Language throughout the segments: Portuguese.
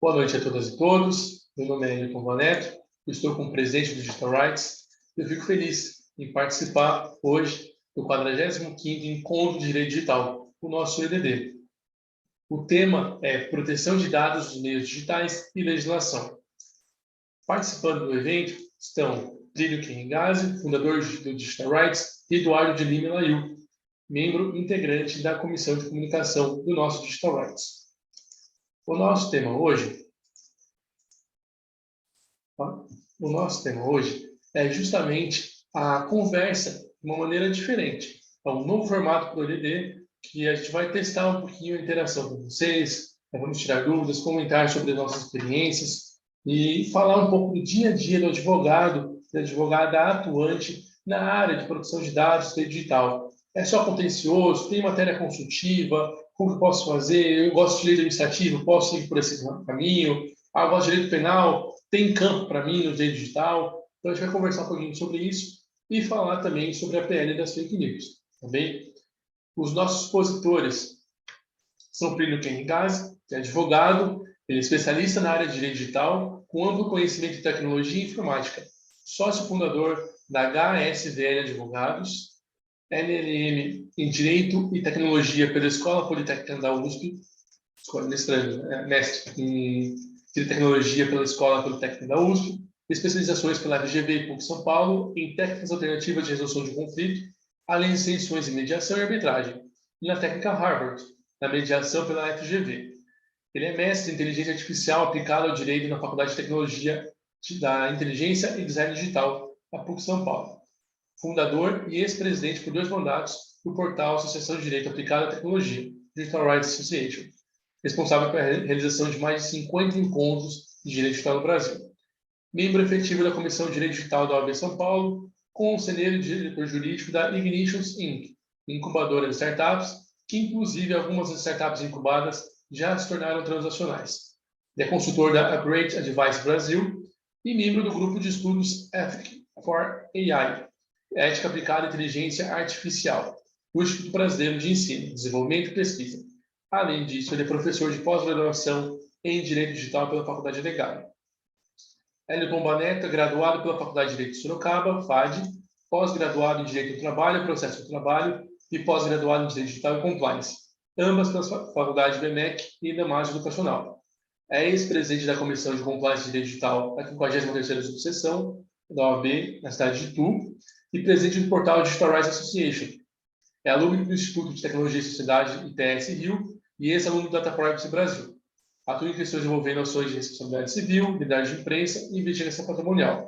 Boa noite a todas e todos. Meu nome é Elton Vaneto, eu estou como presidente do Digital Rights. Eu fico feliz em participar hoje do 45º Encontro de Direito Digital, o nosso EDD. O tema é Proteção de Dados dos Meios Digitais e Legislação. Participando do evento estão Plínio Kenrigazi, fundador do Digital Rights, e Eduardo de Lima Laiu, membro integrante da Comissão de Comunicação do nosso Digital Rights. O nosso tema hoje é justamente a conversa de uma maneira diferente. É um novo formato para o EDD, que a gente vai testar um pouquinho a interação com vocês, vamos tirar dúvidas, comentar sobre as nossas experiências e falar um pouco do dia a dia do advogado, da advogada atuante na área de proteção de dados e digital. É só contencioso, tem matéria consultiva, como eu posso fazer? Eu gosto de direito administrativo, posso ir por esse caminho? Eu gosto de direito penal, tem campo para mim no direito digital? Então, a gente vai conversar um pouquinho sobre isso e falar também sobre a PL das fake news. Também, os nossos expositores são Plínio Kenrigazi, que é advogado, ele é especialista na área de direito digital, com amplo conhecimento de tecnologia e informática, sócio fundador da HSVL Advogados, LLM em Direito e Tecnologia pela Escola Politécnica da USP, mestre em Direito e Tecnologia pela Escola Politécnica da USP, especializações pela FGV e PUC São Paulo em técnicas alternativas de resolução de conflito, além de extensões em mediação e arbitragem, e na técnica Harvard, na mediação pela FGV. Ele é mestre em inteligência artificial aplicada ao direito na Faculdade de Tecnologia da Inteligência e Design Digital, da PUC São Paulo. Fundador e ex-presidente por 2 mandatos do portal Associação de Direito Aplicado à Tecnologia, Digital Rights Association, responsável pela realização de mais de 50 encontros de direito digital no Brasil. Membro efetivo da Comissão de Direito Digital da OAB São Paulo, conselheiro e diretor jurídico da Ignitions Inc., incubadora de startups, que inclusive algumas das startups incubadas já se tornaram transacionais. Ele é consultor da Upgrade Advice Brasil e membro do grupo de estudos Ethic for AI, Ética Aplicada à Inteligência Artificial, do Instituto Brasileiro de Ensino, Desenvolvimento e Pesquisa. Além disso, ele é professor de pós-graduação em Direito Digital pela Faculdade de Gávea. Elton Vaneto, graduado pela Faculdade de Direito de Sorocaba, FAD, pós-graduado em Direito do Trabalho, Processo do Trabalho e pós-graduado em Direito Digital e Compliance, ambas pelas faculdades BMEC e Damásio Educacional. É ex-presidente da Comissão de Compliance de Direito Digital da 53ª Subseção da OAB, na cidade de Itu, e presidente do portal Digital Rights Association. É aluno do Instituto de Tecnologia e Sociedade, ITS Rio, e ex-aluno do Data Privacy Brasil. Atua em questões envolvendo ações de responsabilidade civil, liberdade de imprensa e investigação patrimonial.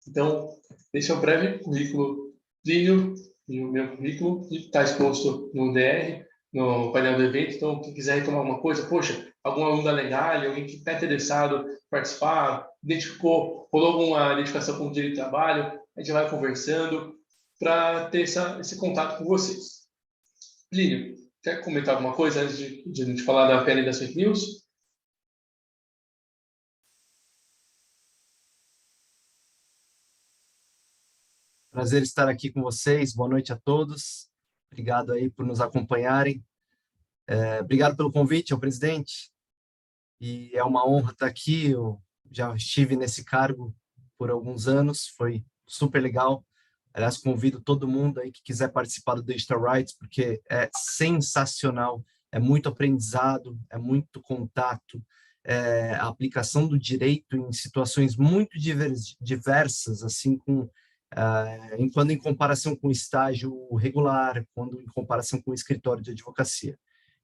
Então, esse é um breve currículo Plínio e o meu currículo, que está exposto no DR, no painel do evento. Então, quem quiser retomar alguma coisa, poxa, algum aluno da Legal, alguém que está interessado em participar, identificou, rolou alguma identificação com o direito de trabalho, a gente vai conversando para ter esse contato com vocês. Plínio, quer comentar alguma coisa antes de a gente falar da PL das fake news? Prazer estar aqui com vocês. Boa noite a todos. Obrigado aí por nos acompanharem. Obrigado pelo convite ao presidente. E é uma honra estar aqui. Eu já estive nesse cargo por alguns anos. Foi super legal. Aliás, convido todo mundo aí que quiser participar do Digital Rights, porque é sensacional. É muito aprendizado, é muito contato, a aplicação do direito em situações muito diversas, assim, quando em comparação com o estágio regular, quando em comparação com o escritório de advocacia.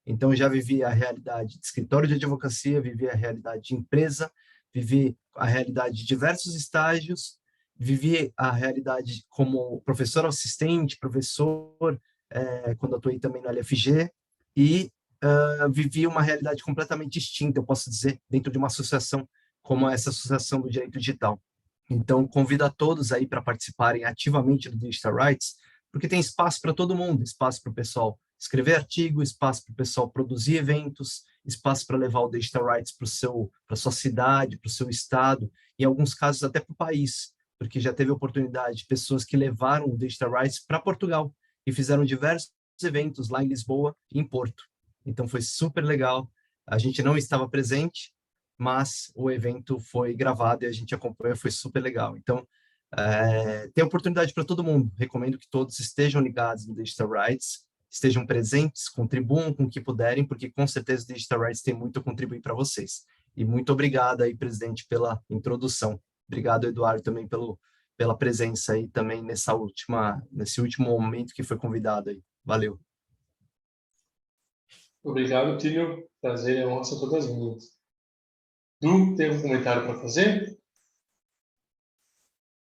Então, eu já vivi a realidade de escritório de advocacia, vivi a realidade de empresa, vivi a realidade de diversos estágios, vivi a realidade como professor assistente, professor, quando atuei também na LFG, e vivi uma realidade completamente distinta, eu posso dizer, dentro de uma associação como essa Associação do Direito Digital. Então, convido a todos aí para participarem ativamente do Digital Rights, porque tem espaço para todo mundo, espaço para o pessoal escrever artigo, espaço para o pessoal produzir eventos, espaço para levar o Digital Rights para a sua cidade, para o seu estado, em alguns casos até para o país, porque já teve oportunidade de pessoas que levaram o Digital Rights para Portugal e fizeram diversos eventos lá em Lisboa e em Porto. Então, foi super legal. A gente não estava presente, mas o evento foi gravado e a gente acompanhou, foi super legal. Então, tem oportunidade para todo mundo. Recomendo que todos estejam ligados no Digital Rights, estejam presentes, contribuam com o que puderem, porque com certeza o Digital Rights tem muito a contribuir para vocês. E muito obrigado aí, presidente, pela introdução. Obrigado, Eduardo, também pela presença aí também nesse último momento que foi convidado aí. Valeu. Obrigado, Tílio. Prazer e honra são todas minhas. Du, tem algum comentário para fazer?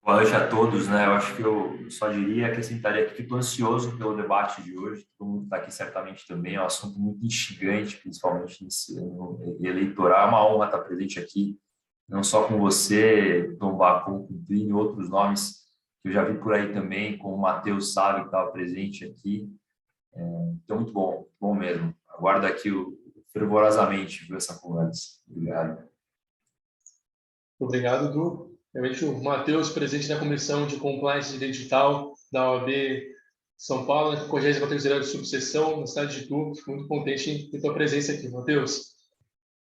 Boa noite a todos, né? Eu acho que eu só diria, acrescentaria que estou ansioso pelo debate de hoje. Todo mundo está aqui certamente também. É um assunto muito instigante, principalmente nesse ano eleitoral. É uma honra estar presente aqui, não só com você, Tombar, como com o Plínio e outros nomes que eu já vi por aí também, como o Matheus Sávio, que estava presente aqui. Então, muito bom mesmo. Aguardo aqui fervorosamente essa conversa. Obrigado. Obrigado, Du. Realmente, o Matheus, presidente da Comissão de Compliance Digital da OAB São Paulo, na 43ª subseção, na cidade de Itu. Fico muito contente em ter tua presença aqui, Matheus.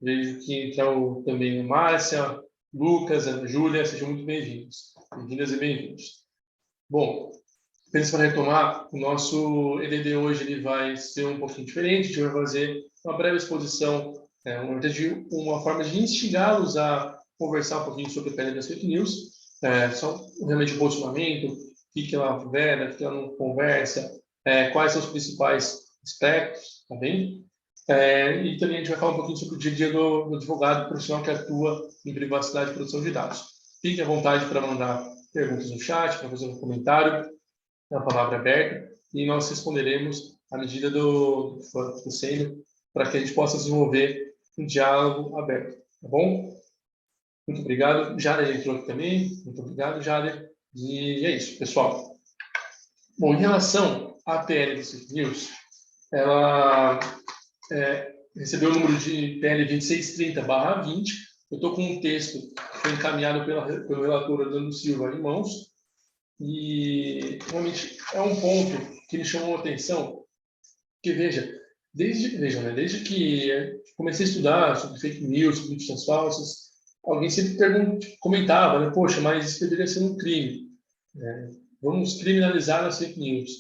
Vejo que entrou também o Márcia, Lucas, a Júlia, sejam muito bem-vindos. Bem-vindas e bem-vindos. Bom, apenas para retomar, o nosso EDD hoje ele vai ser um pouquinho diferente. A gente vai fazer uma breve exposição, uma forma de instigá-los a conversar um pouquinho sobre a PL das fake news, só realmente o posicionamento, o que ela veda, o que ela não conversa, quais são os principais aspectos, tá bem? E também a gente vai falar um pouquinho sobre o dia a dia do advogado profissional que atua em privacidade e proteção de dados. Fique à vontade para mandar perguntas no chat, para fazer um comentário, a palavra aberta, e nós responderemos à medida do possível, para que a gente possa desenvolver um diálogo aberto, tá bom? Muito obrigado. Jader entrou aqui também. Muito obrigado, Jader. E é isso, pessoal. Bom, em relação à PL das fake news, ela recebeu o número de PL 2630/20. Eu estou com um texto que foi encaminhado pelo relator Orlando Silva em mãos. E realmente é um ponto que me chamou a atenção, que desde que comecei a estudar sobre fake news, sobre notícias falsas, alguém sempre comentava, né? Poxa, mas isso deveria ser um crime. Vamos criminalizar as fake news.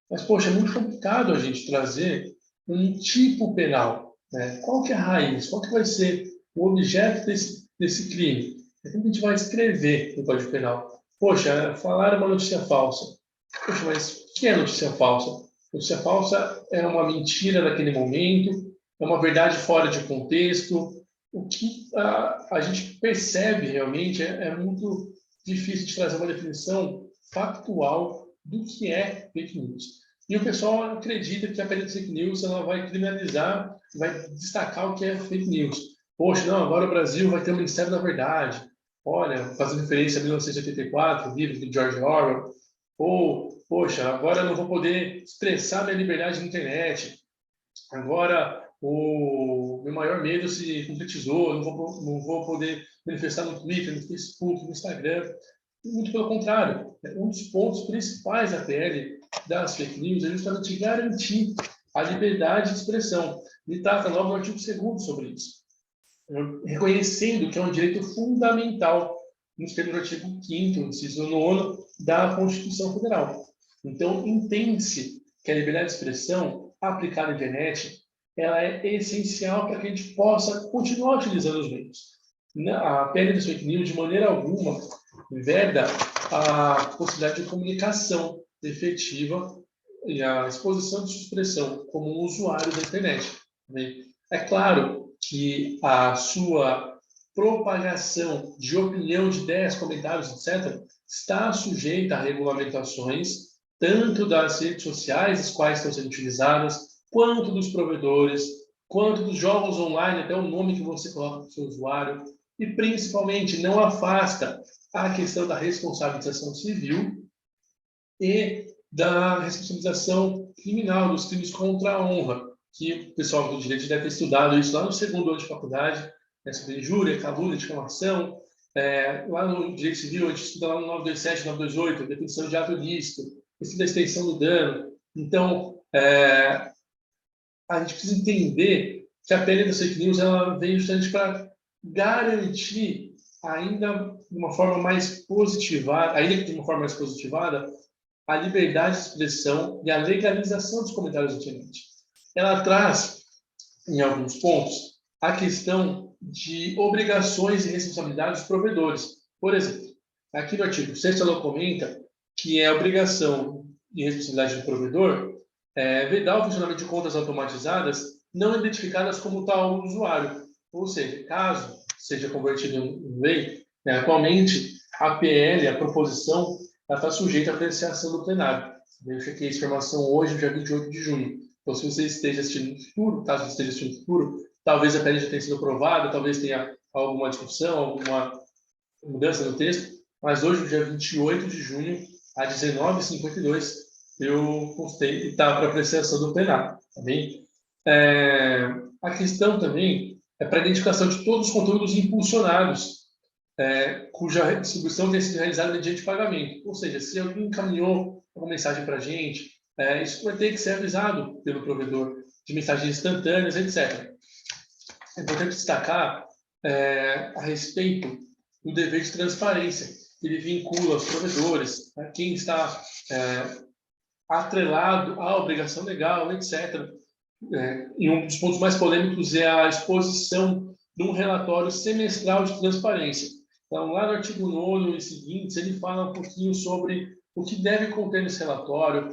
Mas, poxa, é muito complicado a gente trazer um tipo penal. Né? Qual que é a raiz? Qual que vai ser o objeto desse crime? Como a gente vai escrever no Código Penal? Poxa, falar uma notícia falsa. Poxa, mas o que é notícia falsa? Notícia falsa é uma mentira naquele momento, é uma verdade fora de contexto. O que a gente percebe realmente é muito difícil de trazer uma definição factual do que é fake news. E o pessoal acredita que a PL de fake news ela vai criminalizar, vai destacar o que é fake news. Poxa, não, agora o Brasil vai ter o Ministério da Verdade. Olha, fazendo referência a 1984, livro de George Orwell. Ou, poxa, agora eu não vou poder expressar minha liberdade na internet. Agora o meu maior medo se concretizou, não vou poder manifestar no Twitter, no Facebook, no Instagram. Muito pelo contrário, um dos pontos principais da PL das fake news é justamente garantir a liberdade de expressão. Ele trata logo no artigo 2º sobre isso, reconhecendo que é um direito fundamental nos termos do artigo 5º, inciso 9 da Constituição Federal. Então, entende-se que a liberdade de expressão aplicada à internet ela é essencial para que a gente possa continuar utilizando os meios. A PL das fake news, de maneira alguma, veda a possibilidade de comunicação efetiva e a exposição de sua expressão como um usuário da internet. É claro que a sua propagação de opinião, de ideias, comentários, etc., está sujeita a regulamentações, tanto das redes sociais, as quais estão sendo utilizadas, quanto dos provedores, quanto dos jogos online, até o nome que você coloca no seu usuário, e principalmente não afasta a questão da responsabilização civil e da responsabilização criminal, dos crimes contra a honra, que o pessoal do direito deve ter estudado isso lá no 2º ano de faculdade, sobre injúria, calúnia, difamação. Lá no direito civil, a gente estuda lá no 927, 928, definição de ato ilícito, estuda a extensão do dano. Então, a gente precisa entender que a PL das fake news ela veio justamente para garantir ainda de uma forma mais positivada, a liberdade de expressão e a legalização dos comentários na internet. Ela traz, em alguns pontos, a questão de obrigações e responsabilidades dos provedores. Por exemplo, aqui no artigo 6 ela comenta que é obrigação e responsabilidade do provedor vedar o funcionamento de contas automatizadas não identificadas como tal usuário. Ou seja, caso seja convertido em lei, atualmente a PL, a proposição, está sujeita à apreciação do plenário. Eu chequei essa informação hoje, dia 28 de junho. Então, se você esteja assistindo no futuro, caso esteja assistindo no futuro, talvez a PL já tenha sido aprovada, talvez tenha alguma discussão, alguma mudança no texto, mas hoje, dia 28 de junho, às 19h52, eu postei e está para apreciação do plenário. Tá bem? A questão também é para a identificação de todos os conteúdos impulsionados, cuja distribuição tenha sido realizada mediante pagamento. Ou seja, se alguém encaminhou uma mensagem para a gente, isso vai ter que ser avisado pelo provedor de mensagens instantâneas, etc. É importante destacar a respeito do dever de transparência, que ele vincula os provedores, quem está atrelado à obrigação legal, etc. E um dos pontos mais polêmicos é a exposição de um relatório semestral de transparência. Então, lá no artigo 9 e seguintes, ele fala um pouquinho sobre o que deve conter nesse relatório,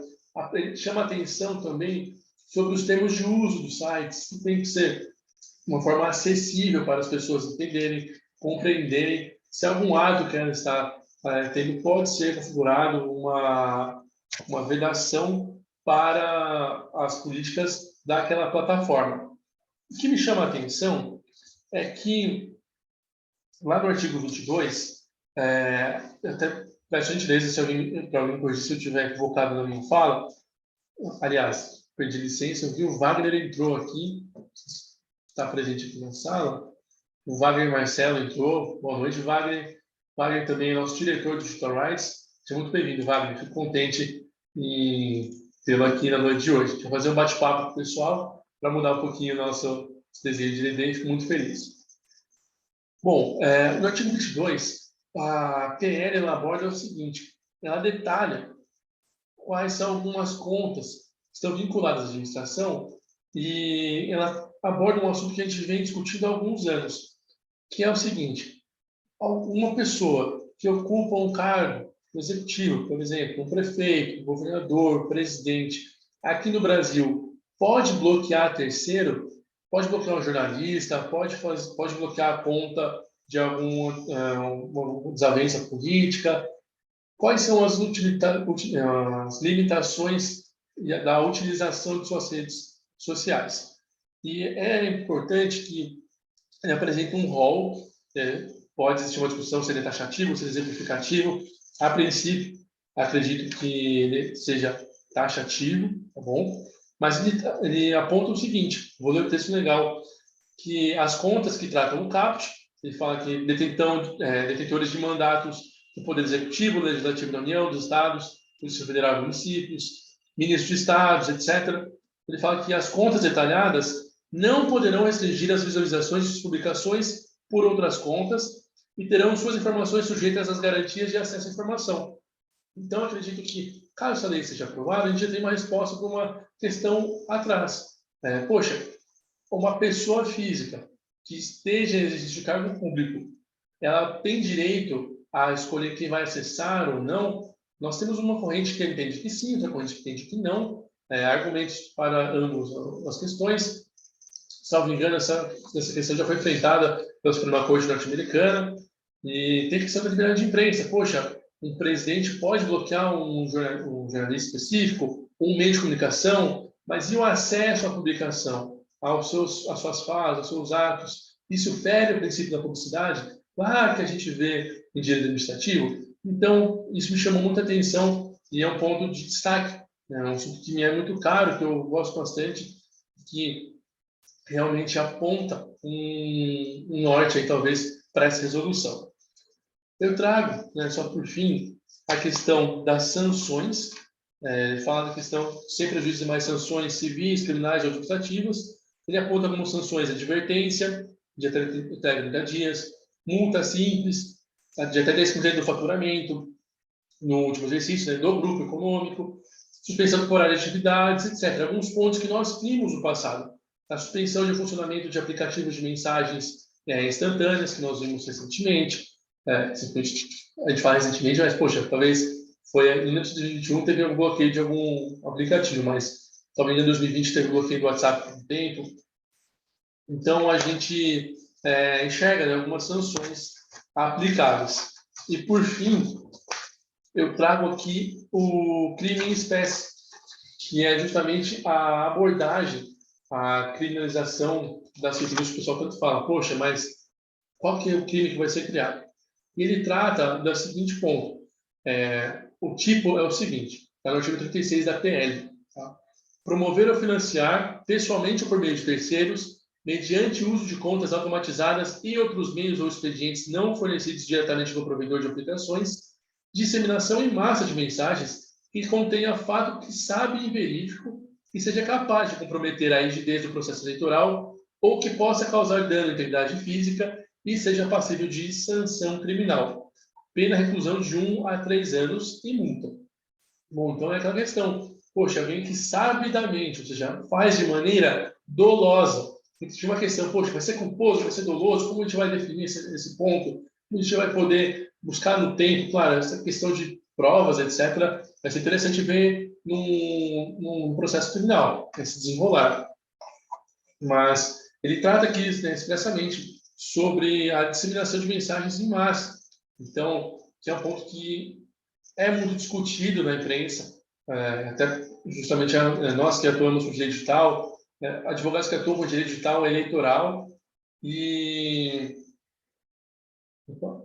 ele chama atenção também sobre os termos de uso dos sites, que tem que ser de uma forma acessível para as pessoas entenderem, compreenderem se algum ato que ela está tendo pode ser configurado uma vedação para as políticas daquela plataforma. O que me chama a atenção é que, lá no artigo 22, até peço gentileza se alguém corrigir, se eu estiver equivocado na minha fala. Aliás, perdi licença, eu vi o Wagner entrou aqui, está presente aqui na sala. O Wagner Marcelo entrou. Boa noite, Wagner. Wagner também é nosso diretor do Digital Rights. Seja muito bem-vindo, Wagner. Fico contente em tê-lo aqui na noite de hoje. Vou fazer um bate-papo com o pessoal para mudar um pouquinho o nosso desejo de líder e fico muito feliz. Bom, no artigo 22, a PL ela aborda o seguinte, ela detalha quais são algumas contas que estão vinculadas à administração e ela aborda um assunto que a gente vem discutindo há alguns anos, que é o seguinte, uma pessoa que ocupa um cargo executivo, por exemplo, um prefeito, um governador, presidente, aqui no Brasil, pode bloquear terceiro, pode bloquear um jornalista, pode bloquear a conta de alguma desavença política. Quais são as limitações da utilização de suas redes sociais? E é importante que ele apresente um rol, pode existir uma discussão se ele é taxativo, se ele é exemplificativo. A princípio, acredito que ele seja taxativo, tá bom? Mas ele aponta o seguinte, vou ler o texto legal, que as contas que tratam o CAPT, ele fala que detentores de mandatos do Poder Executivo, Legislativo da União, dos Estados, Polícia Federal e municípios, ministros de Estados, etc. Ele fala que as contas detalhadas não poderão restringir as visualizações de publicações por outras contas e terão suas informações sujeitas às garantias de acesso à informação. Então, acredito que, caso essa lei seja aprovada, a gente já tem uma resposta para uma questão atrás. Poxa, uma pessoa física que esteja em exercício de cargo público, ela tem direito a escolher quem vai acessar ou não? Nós temos uma corrente que entende que sim, outra corrente que entende que não. Argumentos para ambas as questões. Salvo engano, essa questão já foi enfrentada pela Suprema Corte norte-americana. E tem questão da liberdade de imprensa. Poxa, um presidente pode bloquear um jornalista específico, um meio de comunicação, mas e o acesso à publicação, às suas falas, aos seus atos? Isso fere o princípio da publicidade? Claro que a gente vê em direito administrativo. Então, isso me chamou muita atenção e é um ponto de destaque. É um assunto que me é muito caro, que eu gosto bastante, que realmente aponta um norte, aí, talvez, para essa resolução. Eu trago, só por fim, a questão das sanções, fala da questão sem prejuízo de mais sanções civis, criminais ou administrativas. Ele aponta como sanções advertência, de até 30 dias, multa simples de até 10% do faturamento no último exercício, né, do grupo econômico, suspensão temporária de atividades, etc. Alguns pontos que nós vimos no passado. A suspensão de funcionamento de aplicativos de mensagens instantâneas, que nós vimos recentemente. A gente fala recentemente, mas, poxa, talvez foi em 2021 teve um bloqueio de algum aplicativo, mas talvez em 2020 teve bloqueio do WhatsApp por um tempo. Então, a gente enxerga, né, algumas sanções aplicáveis. E, por fim, eu trago aqui o crime em espécie, que é justamente a abordagem, a criminalização das fake news. O pessoal tanto fala, poxa, mas qual que é o crime que vai ser criado? E ele trata do seguinte ponto. O tipo é o seguinte, está no artigo 36 da PL. Tá? Promover ou financiar, pessoalmente ou por meio de terceiros, mediante uso de contas automatizadas e outros meios ou expedientes não fornecidos diretamente pelo provedor de aplicações, disseminação em massa de mensagens que contenha fato que sabe e verídico e seja capaz de comprometer a rigidez do processo eleitoral ou que possa causar dano à integridade física e seja passível de sanção criminal. Pena reclusão de 1 a 3 anos e multa. Bom, então é aquela questão. Poxa, alguém que sabidamente, ou seja, faz de maneira dolosa. Tinha uma questão, poxa, vai ser culposo, vai ser doloso? Como a gente vai definir esse ponto? Como a gente vai poder buscar no tempo? Claro, essa questão de provas, etc., vai ser interessante ver num processo criminal, esse desenrolar. Mas ele trata aqui, né, expressamente sobre a disseminação de mensagens em massa. Então, que é um ponto que é muito discutido na imprensa, até justamente nós que atuamos no direito digital, advogados que atuam no direito digital eleitoral e... Opa,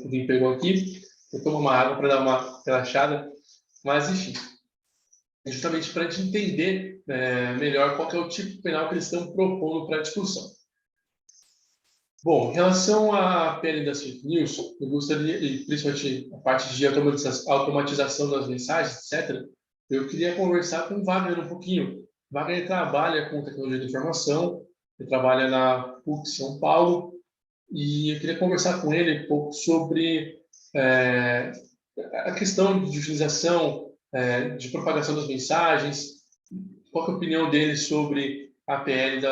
alguém pegou aqui, eu tomo uma água para dar uma relaxada, mas enfim, é justamente para a gente entender melhor qual que é o tipo penal que eles estão propondo para a discussão. Bom, em relação à PL das fake news, eu gostaria, e principalmente a parte de automatização das mensagens, etc., eu queria conversar com o Wagner um pouquinho. O Wagner trabalha com tecnologia de informação, ele trabalha na PUC São Paulo, e eu queria conversar com ele um pouco sobre a questão de utilização, de propagação das mensagens, qual é a opinião dele sobre a PL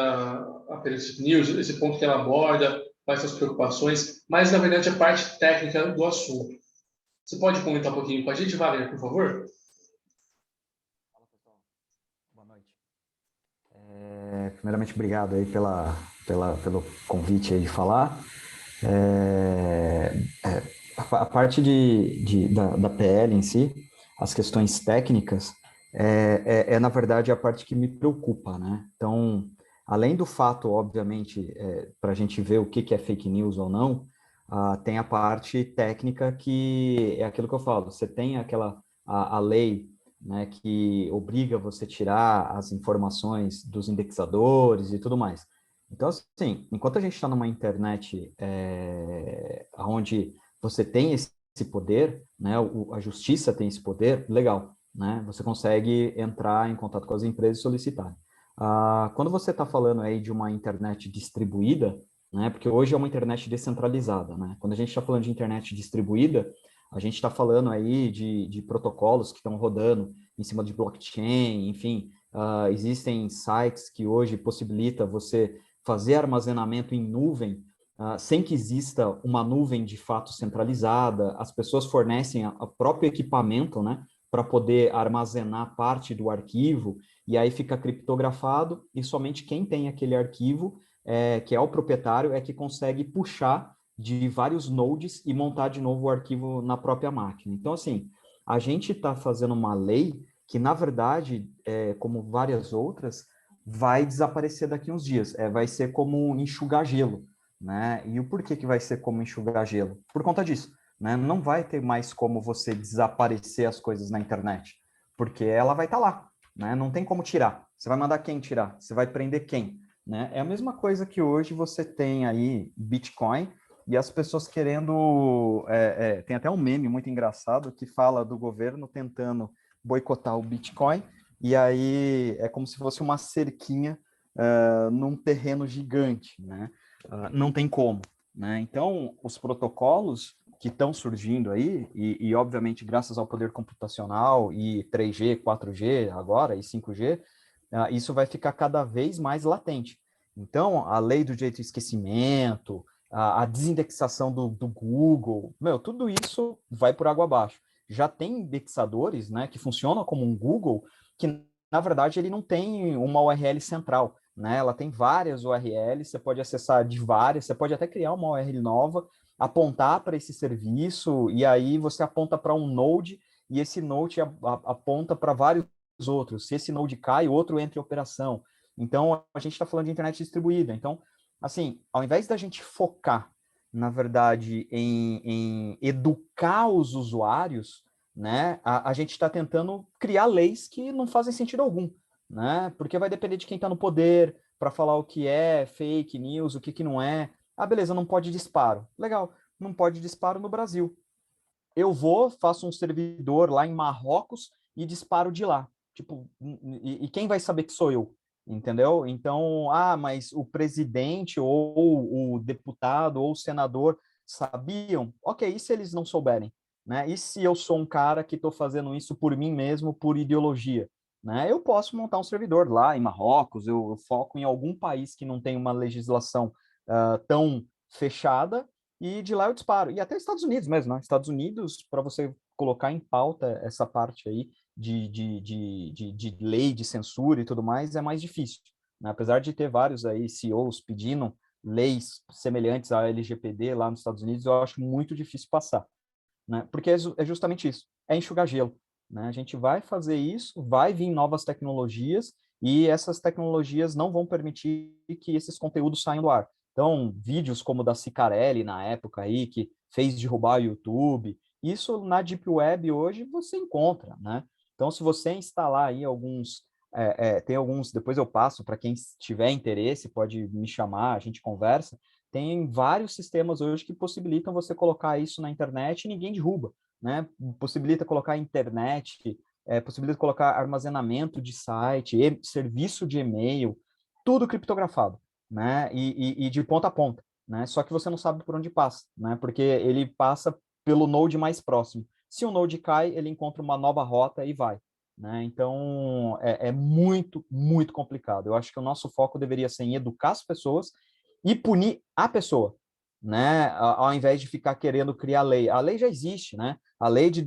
a PL das fake news, esse ponto que ela aborda, quais são as preocupações, mas, na verdade, a parte técnica do assunto. Você pode comentar um pouquinho com a gente, Wagner, por favor? Fala, pessoal. Boa noite. Primeiramente, obrigado aí pelo convite aí de falar. A parte da PL em si, as questões técnicas, na verdade, a parte que me preocupa, né? Então, além do fato, obviamente, para a gente ver o que é fake news ou não, tem a parte técnica que é aquilo que eu falo, você tem a lei, né, que obriga você a tirar as informações dos indexadores e tudo mais. Então, assim, enquanto a gente está numa internet onde você tem esse poder, né, a justiça tem esse poder, legal, né, você consegue entrar em contato com as empresas e solicitar. Quando você está falando aí de uma internet distribuída, né, porque hoje é uma internet descentralizada, né, quando a gente está falando de internet distribuída, a gente está falando aí de protocolos que estão rodando em cima de blockchain, enfim, existem sites que hoje possibilitam você fazer armazenamento em nuvem, sem que exista uma nuvem de fato centralizada, as pessoas fornecem o próprio equipamento, né, para poder armazenar parte do arquivo, e aí fica criptografado, e somente quem tem aquele arquivo, que é o proprietário, é que consegue puxar de vários nodes e montar de novo o arquivo na própria máquina. Então, assim, a gente está fazendo uma lei que, na verdade, como várias outras, vai desaparecer daqui uns dias. Vai ser como enxugar gelo, né? E o porquê que vai ser como enxugar gelo? Por conta disso, né? Não vai ter mais como você desaparecer as coisas na internet, porque ela vai estar lá, né? Não tem como tirar. Você vai mandar quem tirar? Você vai prender quem? Né? É a mesma coisa que hoje você tem aí Bitcoin, e as pessoas querendo... tem até um meme muito engraçado que fala do governo tentando boicotar o Bitcoin, e aí é como se fosse uma cerquinha num terreno gigante, né? não tem como, né? Então, os protocolos que estão surgindo aí, e obviamente graças ao poder computacional e 3G, 4G agora, e 5G, isso vai ficar cada vez mais latente. Então, a lei do direito ao esquecimento, a desindexação do Google, tudo isso vai por água abaixo. Já tem indexadores, né, que funcionam como um Google, que na verdade ele não tem uma URL central, né? Ela tem várias URLs, você pode acessar de várias, você pode até criar uma URL nova, apontar para esse serviço, e aí você aponta para um node, e esse node aponta para vários outros. Se esse node cai, outro entra em operação. Então, a gente está falando de internet distribuída. Então, assim, ao invés da gente focar, na verdade, em educar os usuários, né, a gente está tentando criar leis que não fazem sentido algum, né? Porque vai depender de quem está no poder para falar o que é fake news, o que não é. Ah, beleza, não pode disparo. Legal, não pode disparo no Brasil. Eu vou, faço um servidor lá em Marrocos e disparo de lá. Tipo, e quem vai saber que sou eu? Entendeu? Então, mas o presidente ou o deputado ou o senador sabiam? Ok, e se eles não souberem? Né? E se eu sou um cara que estou fazendo isso por mim mesmo, por ideologia? Né? Eu posso montar um servidor lá em Marrocos, eu foco em algum país que não tem uma legislação tão fechada, e de lá eu disparo. E até Estados Unidos mesmo, né? Estados Unidos, para você colocar em pauta essa parte aí de lei, de censura e tudo mais, é mais difícil. Né? Apesar de ter vários aí CEOs pedindo leis semelhantes à LGPD lá nos Estados Unidos, eu acho muito difícil passar. Né? Porque é justamente isso, é enxugar gelo. Né? A gente vai fazer isso, vai vir novas tecnologias, e essas tecnologias não vão permitir que esses conteúdos saiam do ar. Então, vídeos como o da Cicarelli, na época aí, que fez derrubar o YouTube, isso na Deep Web hoje você encontra, né? Então, se você instalar aí tem alguns, depois eu passo, para quem tiver interesse, pode me chamar, a gente conversa, tem vários sistemas hoje que possibilitam você colocar isso na internet e ninguém derruba, né? Possibilita colocar internet, possibilita colocar armazenamento de site, serviço de e-mail, tudo criptografado, né? E de ponta a ponta, né? Só que você não sabe por onde passa, né? Porque ele passa pelo node mais próximo. Se o node cai, ele encontra uma nova rota e vai. Né? Então, é muito, muito complicado. Eu acho que o nosso foco deveria ser em educar as pessoas e punir a pessoa, né? Ao invés de ficar querendo criar lei. A lei já existe, né? A lei de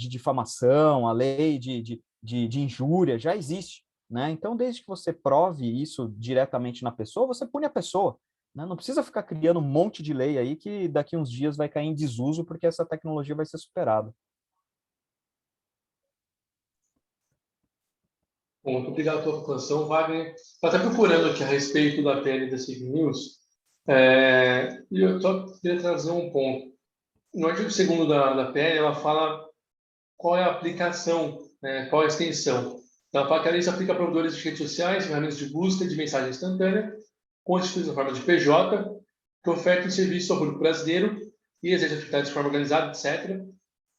difamação, a lei de injúria já existe, né? Então, desde que você prove isso diretamente na pessoa, você pune a pessoa, né? Não precisa ficar criando um monte de lei aí que daqui uns dias vai cair em desuso porque essa tecnologia vai ser superada. Bom, muito obrigado pela colocação, Wagner. Estou até procurando aqui a respeito da PL das fake news, e eu só queria trazer um ponto. No artigo 2º da PL, ela fala qual é a aplicação, qual é a extensão. Então, ela fala que a lei se aplica a provedores de redes sociais, ferramentas de busca de mensagem instantânea, constituídos na forma de PJ, que ofertam serviço ao público brasileiro e exercem atividades de forma organizada, etc.,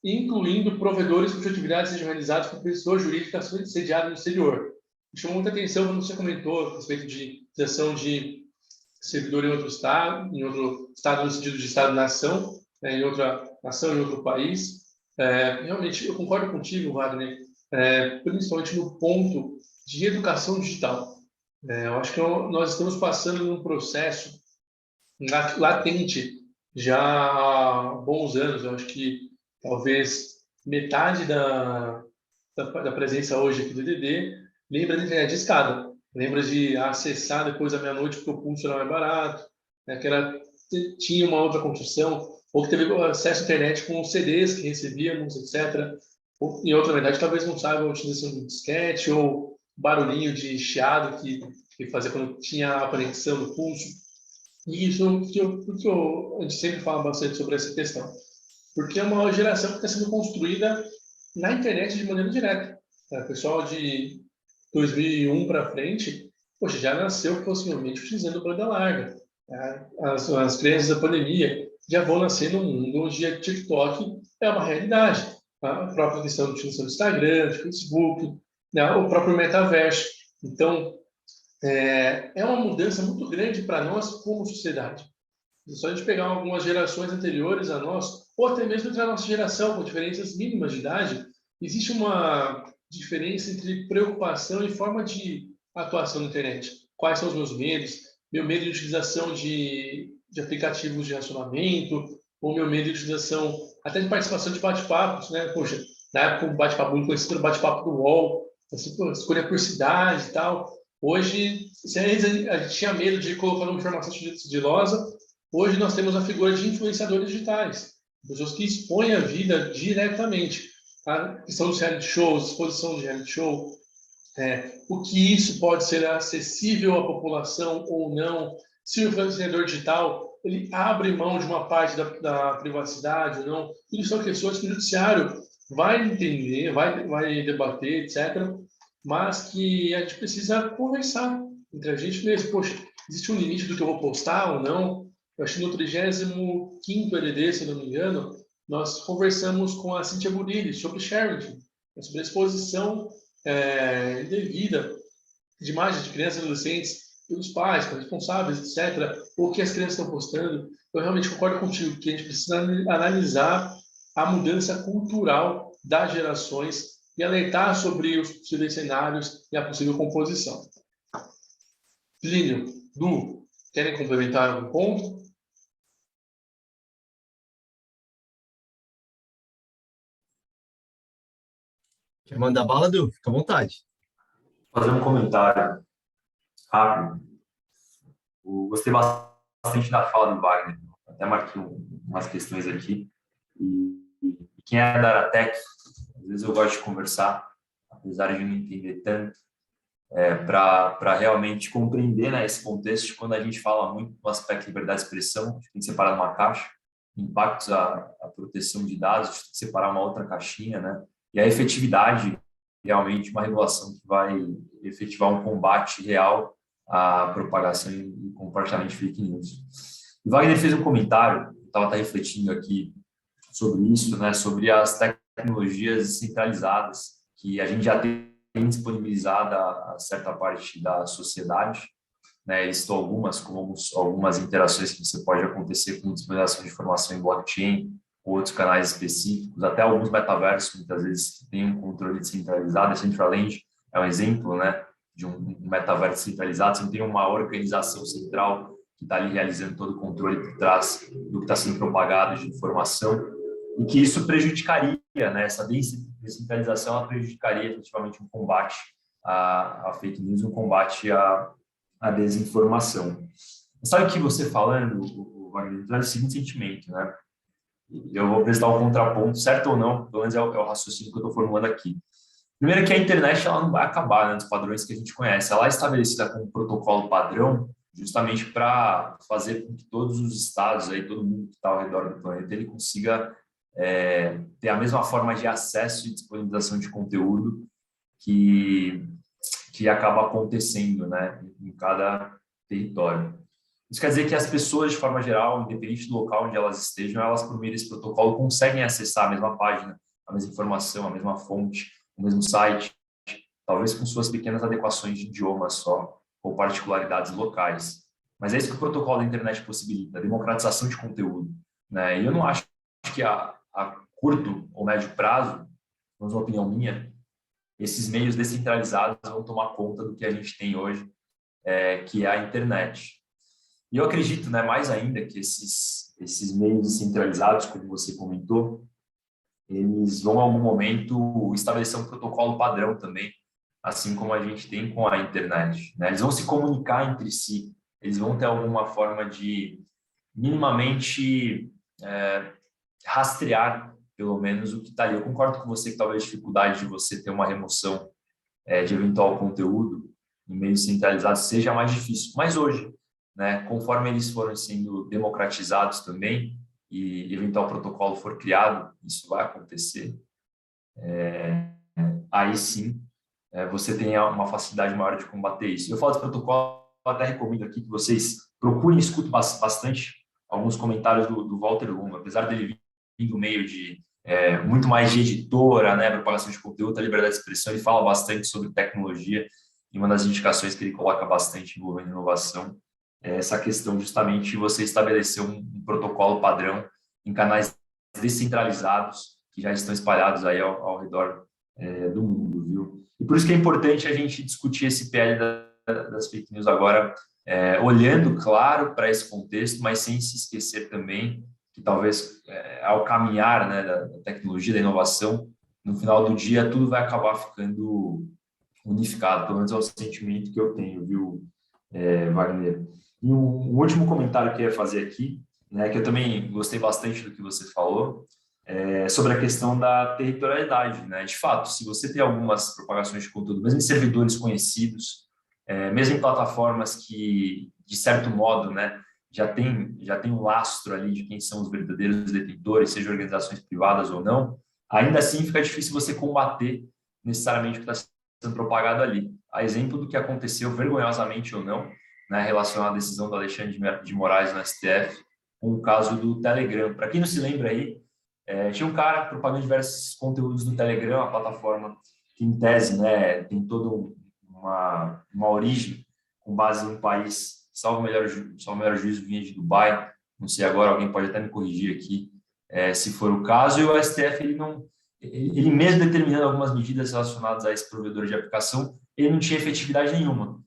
incluindo provedores cujas atividades sejam realizadas por pessoa jurídica sediada no exterior. Me chamou muita atenção quando você comentou a respeito de utilização de servidor em outro estado no sentido de estado-nação, em outra nação, em outro país. Realmente, eu concordo contigo, Wagner, principalmente no ponto de educação digital. Eu acho que nós estamos passando num processo latente já há bons anos. Eu acho que talvez metade da presença hoje aqui do DD lembra da internet de escada. Lembra de acessar depois da meia-noite porque o pulso era mais barato, né, que tinha uma outra construção, ou que teve acesso à internet com os CDs que recebíamos, etc. Ou, em outra verdade, talvez não saiba a utilização do disquete ou barulhinho de chiado que fazia quando tinha a conexão do pulso. E isso a gente sempre fala bastante sobre essa questão. Porque é uma geração que está sendo construída na internet de maneira direta. O pessoal de 2001 para frente, poxa, já nasceu possivelmente utilizando banda larga. As crianças da pandemia já vão nascer num mundo onde a TikTok é uma realidade. A própria questão de utilização do Instagram, do Facebook, né, o próprio metaverso. Então, é uma mudança muito grande para nós como sociedade. É só a gente pegar algumas gerações anteriores a nós, ou até mesmo entre a nossa geração, com diferenças mínimas de idade, existe uma diferença entre preocupação e forma de atuação na internet. Quais são os meus medos? Meu medo de utilização de aplicativos de relacionamento, ou meu medo de utilização até de participação de bate-papos, né? Poxa, na época o bate-papo muito conhecido era o bate-papo do UOL, assim, escolha por cidade e tal. Hoje, se antes a gente tinha medo de colocar uma informação sigilosa, hoje nós temos a figura de influenciadores digitais, pessoas que expõem a vida diretamente. A questão dos reality shows, exposição de reality show, o que isso pode ser acessível à população ou não, se o influenciador digital ele abre mão de uma parte da privacidade ou não, tudo são questões que o judiciário vai entender, vai debater, etc., mas que a gente precisa conversar entre a gente mesmo. Poxa, existe um limite do que eu vou postar ou não? Eu acho que no 35º EDD, se eu não me engano, nós conversamos com a Cíntia Burilli sobre sharing, sobre a exposição indevida de imagens de crianças e adolescentes pelos pais, pelos responsáveis, etc., ou o que as crianças estão postando. Eu realmente concordo contigo que a gente precisa analisar a mudança cultural das gerações e alertar sobre os possíveis cenários e a possível composição. Plínio, Du, querem complementar algum ponto? Quer mandar bala, Du? Fica à vontade. Vou fazer um comentário rápido. Eu gostei bastante da fala do Wagner. Até marquei umas questões aqui. E quem é da Aratec, às vezes eu gosto de conversar, apesar de não entender tanto, para realmente compreender, né, esse contexto. Quando a gente fala muito do aspecto de liberdade de expressão, a gente tem que separar numa caixa, impactos à proteção de dados, a gente tem que separar uma outra caixinha, né? E a efetividade, realmente, uma regulação que vai efetivar um combate real à propagação e comportamento de fake news. O Wagner fez um comentário, eu estava refletindo aqui sobre isso, né, sobre as tecnologias centralizadas que a gente já tem disponibilizada a certa parte da sociedade, né? Listou algumas, como algumas interações que você pode acontecer com disponibilização de informação em blockchain, outros canais específicos, até alguns metaversos, muitas vezes, têm um controle descentralizado. A Decentraland é um exemplo, né, de um metaverso centralizado. Você não tem uma organização central que está ali realizando todo o controle por trás do que está sendo propagado de informação, e que isso prejudicaria, né, essa descentralização, ela prejudicaria efetivamente um combate à fake news, um combate à desinformação. Sabe o que você falando, Wagner, traz o seguinte sentimento, né? Eu vou prestar um contraponto, certo ou não, pelo menos é o raciocínio que eu estou formulando aqui. Primeiro que a internet ela não vai acabar, né, dos padrões que a gente conhece. Ela é estabelecida como um protocolo padrão justamente para fazer com que todos os estados, aí, todo mundo que está ao redor do planeta, ele consiga ter a mesma forma de acesso e disponibilização de conteúdo que acaba acontecendo, né, em cada território. Isso quer dizer que as pessoas, de forma geral, independente do local onde elas estejam, elas, por meio desse protocolo, conseguem acessar a mesma página, a mesma informação, a mesma fonte, o mesmo site, talvez com suas pequenas adequações de idioma só, ou particularidades locais. Mas é isso que o protocolo da internet possibilita, a democratização de conteúdo, né? E eu não acho que a curto ou médio prazo, mas uma opinião minha, esses meios descentralizados vão tomar conta do que a gente tem hoje, que é a internet. E eu acredito, né, mais ainda, que esses meios descentralizados, como você comentou, eles vão, em algum momento, estabelecer um protocolo padrão também, assim como a gente tem com a internet, né? Eles vão se comunicar entre si, eles vão ter alguma forma de, minimamente, rastrear, pelo menos, o que está ali. Eu concordo com você que talvez a dificuldade de você ter uma remoção de eventual conteúdo em meios centralizados seja mais difícil. Mas hoje, né, conforme eles forem sendo democratizados também e eventual protocolo for criado, isso vai acontecer, aí sim você tem uma facilidade maior de combater isso. Eu falo desse protocolo, eu até recomendo aqui que vocês procurem e escutem bastante alguns comentários do Walter Longo, apesar dele vir do meio de muito mais de editora, né, propagação de conteúdo, a liberdade de expressão, ele fala bastante sobre tecnologia, e uma das indicações que ele coloca bastante envolvendo inovação é essa questão justamente de você estabelecer um protocolo padrão em canais descentralizados que já estão espalhados aí ao redor do mundo, viu? E por isso que é importante a gente discutir esse PL das fake news agora, olhando, claro, para esse contexto, mas sem se esquecer também que talvez ao caminhar, né, da tecnologia, da inovação, no final do dia tudo vai acabar ficando unificado, pelo menos é o sentimento que eu tenho, viu, Wagner? E um último comentário que eu ia fazer aqui, né, que eu também gostei bastante do que você falou, sobre a questão da territorialidade, né? De fato, se você tem algumas propagações de conteúdo, mesmo em servidores conhecidos, mesmo em plataformas que, de certo modo, né, já tem um lastro ali de quem são os verdadeiros detentores, seja organizações privadas ou não, ainda assim fica difícil você combater necessariamente o que está sendo propagado ali. A exemplo do que aconteceu, vergonhosamente ou não, né, relacionado à decisão do Alexandre de Moraes no STF, com o caso do Telegram. Para quem não se lembra aí, tinha um cara propagando diversos conteúdos no Telegram, a plataforma que, em tese, né, tem toda uma origem com base em um país, salvo o melhor juízo, vinha de Dubai. Não sei agora, alguém pode até me corrigir aqui, se for o caso. E o STF, ele mesmo determinando algumas medidas relacionadas a esse provedor de aplicação, ele não tinha efetividade nenhuma.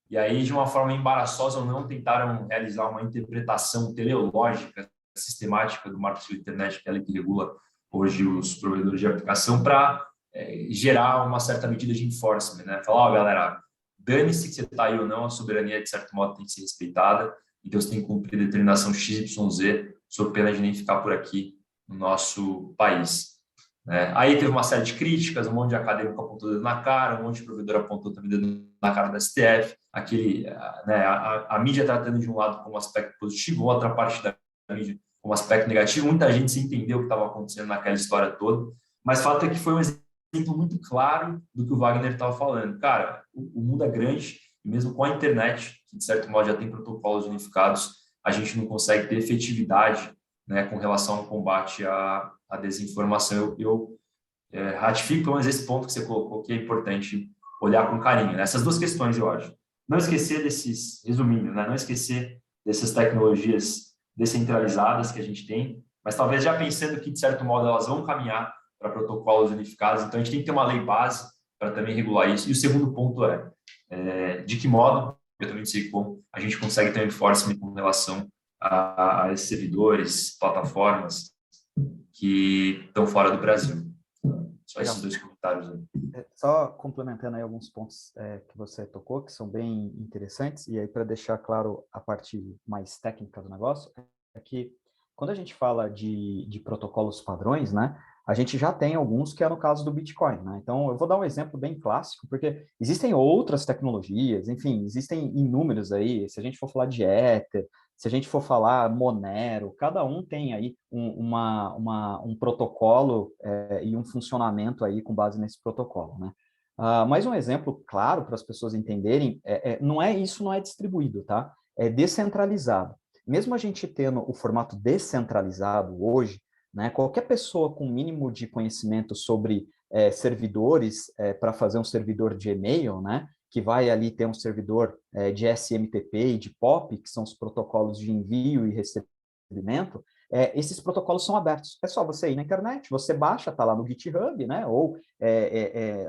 E aí, de uma forma embaraçosa ou não, tentaram realizar uma interpretação teleológica sistemática do Marco Civil da Internet, que é a lei que regula hoje os provedores de aplicação, para gerar uma certa medida de enforcement, né? Falar, galera, dane-se que você está aí ou não, a soberania, de certo modo, tem que ser respeitada, então você tem que cumprir determinação XYZ, sob pena de nem ficar por aqui no nosso país. Aí teve uma série de críticas, um monte de acadêmico apontou dedo na cara, um monte de provedor apontou também dedo na cara da STF, a mídia tratando de um lado como aspecto positivo, outra parte da mídia como aspecto negativo. Muita gente se entendeu o que estava acontecendo naquela história toda, mas o fato é que foi um exemplo muito claro do que o Wagner estava falando. Cara, o mundo é grande, e mesmo com a internet, que de certo modo já tem protocolos unificados, a gente não consegue ter efetividade, né, com relação ao combate à desinformação. Eu ratifico pelo menos esse ponto que você colocou, que é importante olhar com carinho, né? Essas duas questões, eu acho. Não esquecer resumindo, né? Não esquecer dessas tecnologias descentralizadas que a gente tem, mas talvez já pensando que, de certo modo, elas vão caminhar para protocolos unificados. Então, a gente tem que ter uma lei base para também regular isso. E o segundo ponto de que modo, eu também sei como, a gente consegue ter um enforcement com relação a esses servidores, plataformas que estão fora do Brasil. Só esses dois comentários aí. Só complementando aí alguns pontos que você tocou, que são bem interessantes, e aí para deixar claro a parte mais técnica do negócio, é que quando a gente fala de protocolos padrões, né, a gente já tem alguns que é no caso do Bitcoin, né? Então, eu vou dar um exemplo bem clássico, porque existem outras tecnologias, enfim, existem inúmeros aí, se a gente for falar de Ether, se a gente for falar Monero, cada um tem aí um protocolo e um funcionamento aí com base nesse protocolo, né? Mas um exemplo claro para as pessoas entenderem, não é distribuído, tá? É descentralizado. Mesmo a gente tendo o formato descentralizado hoje, né, qualquer pessoa com mínimo de conhecimento sobre servidores para fazer um servidor de e-mail, né, que vai ali ter um servidor de SMTP e de POP, que são os protocolos de envio e recebimento, esses protocolos são abertos. É só você ir na internet, você baixa, está lá no GitHub, né, ou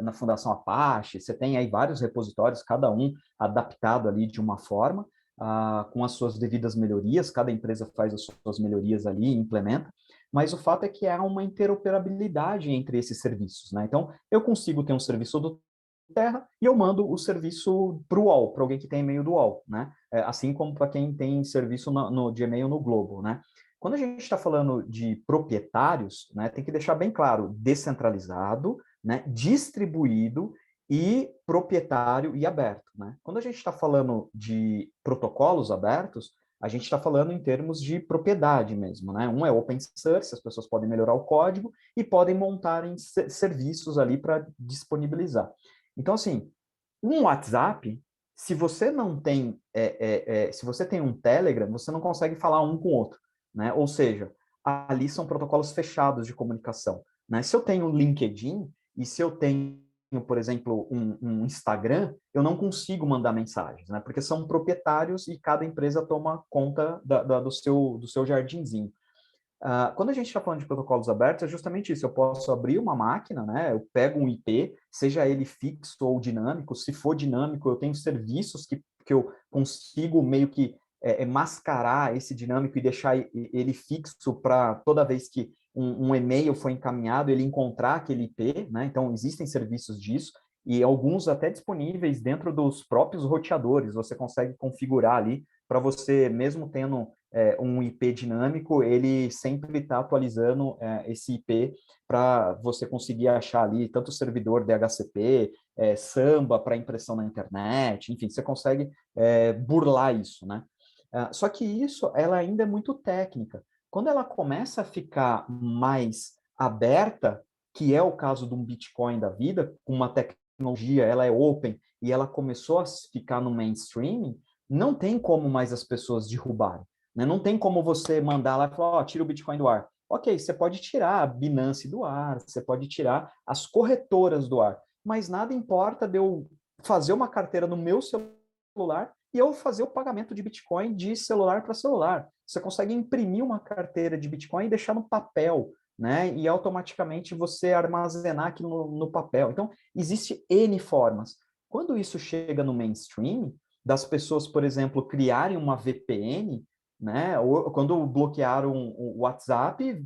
na Fundação Apache, você tem aí vários repositórios, cada um adaptado ali de uma forma, com as suas devidas melhorias, cada empresa faz as suas melhorias ali e implementa, mas o fato é que há uma interoperabilidade entre esses serviços, né? Então, eu consigo ter um serviço do Terra e eu mando o serviço para o UOL, para alguém que tem e-mail do UOL, né? Assim como para quem tem serviço de e-mail no Globo, né? Quando a gente está falando de proprietários, né, tem que deixar bem claro, descentralizado, né, distribuído e proprietário e aberto, né? Quando a gente está falando de protocolos abertos, a gente está falando em termos de propriedade mesmo, né? Um é open source, as pessoas podem melhorar o código e podem montar serviços ali para disponibilizar. Então, assim, um WhatsApp, se você não tem, se você tem um Telegram, você não consegue falar um com o outro, né? Ou seja, ali são protocolos fechados de comunicação, né? Se eu tenho um LinkedIn e se eu tenho por exemplo, um Instagram, eu não consigo mandar mensagens, né? Porque são proprietários e cada empresa toma conta do seu jardinzinho. Quando a gente está falando de protocolos abertos, é justamente isso. Eu posso abrir uma máquina, né? Eu pego um IP, seja ele fixo ou dinâmico. Se for dinâmico, eu tenho serviços que eu consigo meio que mascarar esse dinâmico e deixar ele fixo para toda vez que um e-mail foi encaminhado, ele encontrar aquele IP, né? Então, existem serviços disso, e alguns até disponíveis dentro dos próprios roteadores. Você consegue configurar ali para você, mesmo tendo um IP dinâmico, ele sempre está atualizando esse IP para você conseguir achar ali tanto o servidor DHCP, Samba para impressão na internet, enfim, você consegue burlar isso, né? Só que isso, ela ainda é muito técnica. Quando ela começa a ficar mais aberta, que é o caso de um Bitcoin da vida, com uma tecnologia, ela é open e ela começou a ficar no mainstream, não tem como mais as pessoas derrubarem, né? Não tem como você mandar lá e falar, tira o Bitcoin do ar. Ok, você pode tirar a Binance do ar, você pode tirar as corretoras do ar, mas nada importa de eu fazer uma carteira no meu celular e eu fazer o pagamento de Bitcoin de celular para celular. Você consegue imprimir uma carteira de Bitcoin e deixar no papel, né? E automaticamente você armazenar aquilo no papel. Então, existe N formas. Quando isso chega no mainstream, das pessoas, por exemplo, criarem uma VPN, né? Ou, quando bloquearam o WhatsApp,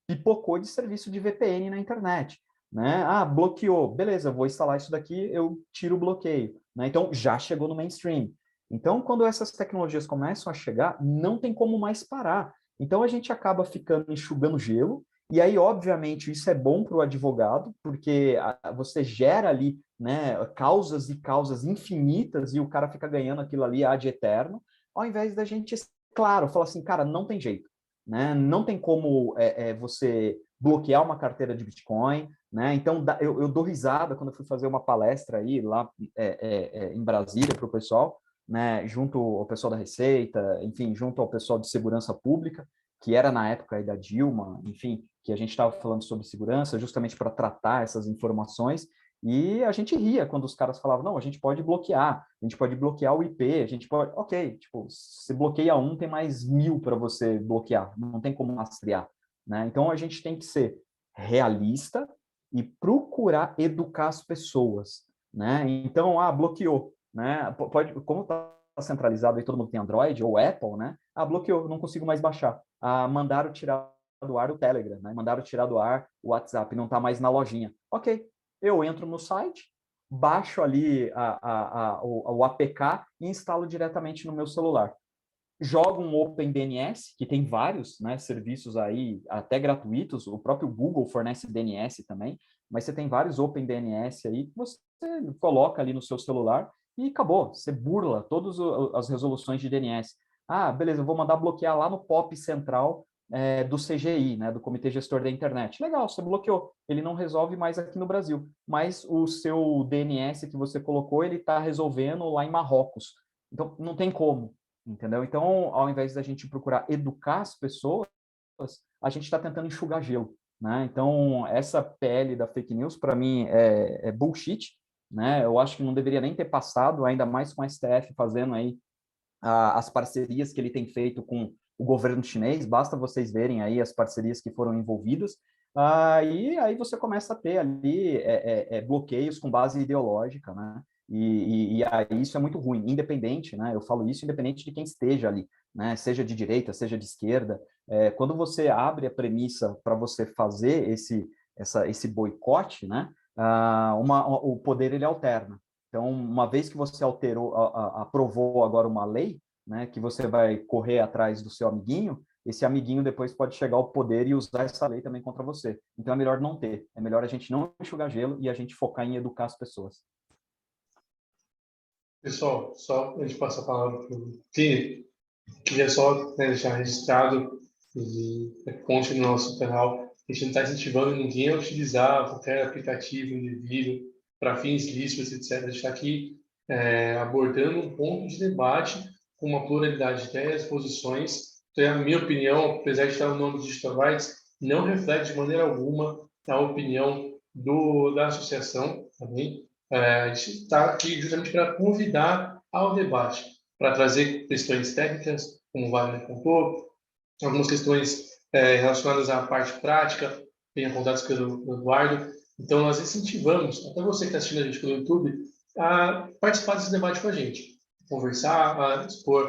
pipocou de serviço de VPN na internet, né? Bloqueou, beleza, vou instalar isso daqui, eu tiro o bloqueio, né? Então, já chegou no mainstream. Então, quando essas tecnologias começam a chegar, não tem como mais parar. Então, a gente acaba ficando enxugando gelo, e aí, obviamente, isso é bom para o advogado, porque você gera ali, né, causas e causas infinitas, e o cara fica ganhando aquilo ali ad eterno, ao invés da gente, claro, falar assim, cara, não tem jeito, né? Não tem como você bloquear uma carteira de Bitcoin, né? Então, eu dou risada quando eu fui fazer uma palestra aí, lá em Brasília, para o pessoal, né, junto ao pessoal da Receita, enfim, junto ao pessoal de segurança pública, que era na época aí da Dilma, enfim, que a gente estava falando sobre segurança, justamente para tratar essas informações, e a gente ria quando os caras falavam, não, a gente pode bloquear o IP, a gente pode, ok, tipo, se bloqueia um, tem mais 1000 para você bloquear, não tem como rastrear, né? Então a gente tem que ser realista e procurar educar as pessoas, né? Então, bloqueou, né? Pode, como está centralizado e todo mundo tem Android ou Apple, né? Bloqueou, não consigo mais baixar. Mandaram tirar do ar o Telegram, né? Mandaram tirar do ar o WhatsApp, não está mais na lojinha. Ok, eu entro no site, baixo ali o APK e instalo diretamente no meu celular. Jogo um OpenDNS, que tem vários, né, serviços aí, até gratuitos, o próprio Google fornece DNS também, mas você tem vários OpenDNS aí que você coloca ali no seu celular e acabou, você burla todas as resoluções de DNS. Beleza, eu vou mandar bloquear lá no POP central do CGI, né, do Comitê Gestor da Internet. Legal, você bloqueou. Ele não resolve mais aqui no Brasil, mas o seu DNS que você colocou, ele está resolvendo lá em Marrocos. Então, não tem como, entendeu? Então, ao invés da gente procurar educar as pessoas, a gente está tentando enxugar gelo, né? Então, essa PL da fake news, para mim, é bullshit, né? Eu acho que não deveria nem ter passado, ainda mais com a STF fazendo aí as parcerias que ele tem feito com o governo chinês, basta vocês verem aí as parcerias que foram envolvidas, e aí você começa a ter ali bloqueios com base ideológica, né? E aí isso é muito ruim, independente, né? Eu falo isso independente de quem esteja ali, né? Seja de direita, seja de esquerda. Quando você abre a premissa para você fazer esse boicote, né? O poder ele alterna. Então, uma vez que você aprovou agora uma lei, né, que você vai correr atrás do seu amiguinho, esse amiguinho depois pode chegar ao poder e usar essa lei também contra você. Então, é melhor não ter. É melhor a gente não enxugar gelo e a gente focar em educar as pessoas. Pessoal, só a gente passar a palavra para o Clínio, queria só deixar registrado e conte no nosso canal. A gente não está incentivando ninguém a utilizar qualquer aplicativo indevido para fins lícitos, etc. A gente está aqui abordando um ponto de debate com uma pluralidade de ideias, posições. Então, a minha opinião, apesar de estar no nome de Digital Rights, não reflete de maneira alguma a opinião da associação. tá bem? A gente está aqui justamente para convidar ao debate, para trazer questões técnicas, como o Wagner contou, algumas questões relacionadas à parte prática, bem apontadas pelo Eduardo. Então, nós incentivamos, até você que está assistindo a gente pelo YouTube, a participar desse debate com a gente, conversar, a expor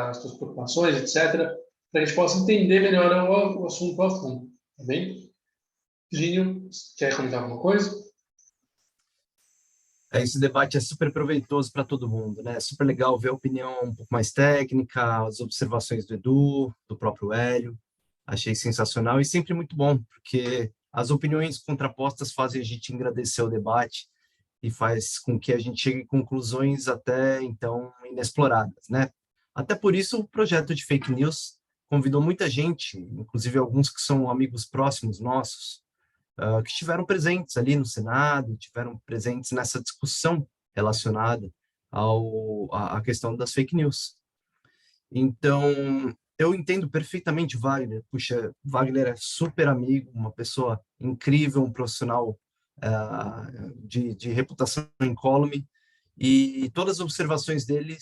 as suas preocupações, etc., para a gente possa entender melhor o assunto a fundo, tá bem? Gínio, quer comentar alguma coisa? Esse debate é super proveitoso para todo mundo, né? É super legal ver a opinião um pouco mais técnica, as observações do Edu, do próprio Hélio. Achei sensacional e sempre muito bom, porque as opiniões contrapostas fazem a gente engrandecer o debate e faz com que a gente chegue a conclusões até então inexploradas, né? Até por isso o projeto de fake news convidou muita gente, inclusive alguns que são amigos próximos nossos, que estiveram presentes ali no Senado, tiveram presentes nessa discussão relacionada à questão das fake news. Então, eu entendo perfeitamente Wagner. Puxa, Wagner é super amigo, uma pessoa incrível, um profissional de reputação incólume, e todas as observações dele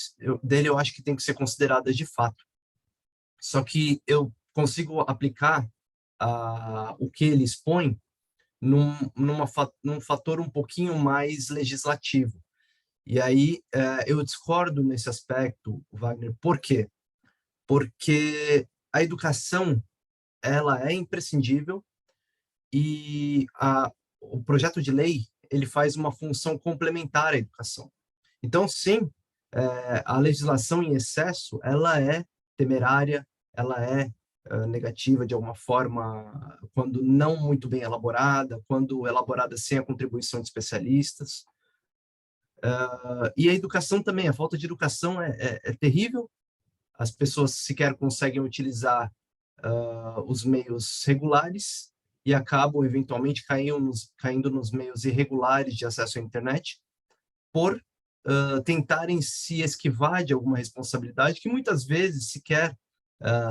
eu acho que tem que ser consideradas de fato. Só que eu consigo aplicar o que ele expõe num fator um pouquinho mais legislativo. E aí eu discordo nesse aspecto, Wagner. Por quê? Porque a educação ela é imprescindível e o projeto de lei ele faz uma função complementar à educação. Então, sim, a legislação em excesso ela é temerária, ela é negativa de alguma forma, quando não muito bem elaborada, quando elaborada sem a contribuição de especialistas. E a educação também, a falta de educação é terrível, as pessoas sequer conseguem utilizar os meios regulares e acabam eventualmente caindo nos meios irregulares de acesso à internet por tentarem se esquivar de alguma responsabilidade que muitas vezes sequer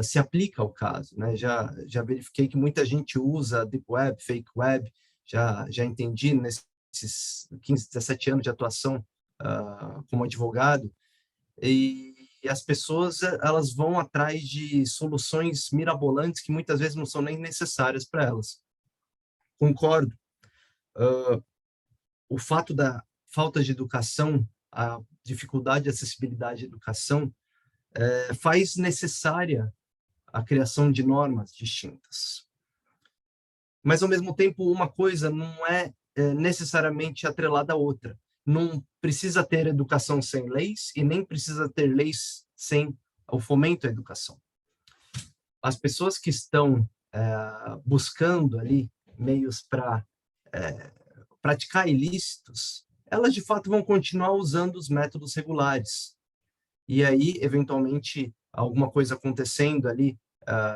se aplica ao caso, né? Já verifiquei que muita gente usa deep web, fake web, já entendi nesses 15, 17 anos de atuação como advogado, e as pessoas elas vão atrás de soluções mirabolantes que muitas vezes não são nem necessárias para elas. Concordo. O fato da falta de educação, a dificuldade de acessibilidade à educação, faz necessária a criação de normas distintas. Mas, ao mesmo tempo, uma coisa não é necessariamente atrelada à outra. Não precisa ter educação sem leis e nem precisa ter leis sem o fomento à educação. As pessoas que estão buscando ali meios para praticar ilícitos, elas de fato vão continuar usando os métodos regulares. E aí, eventualmente, alguma coisa acontecendo ali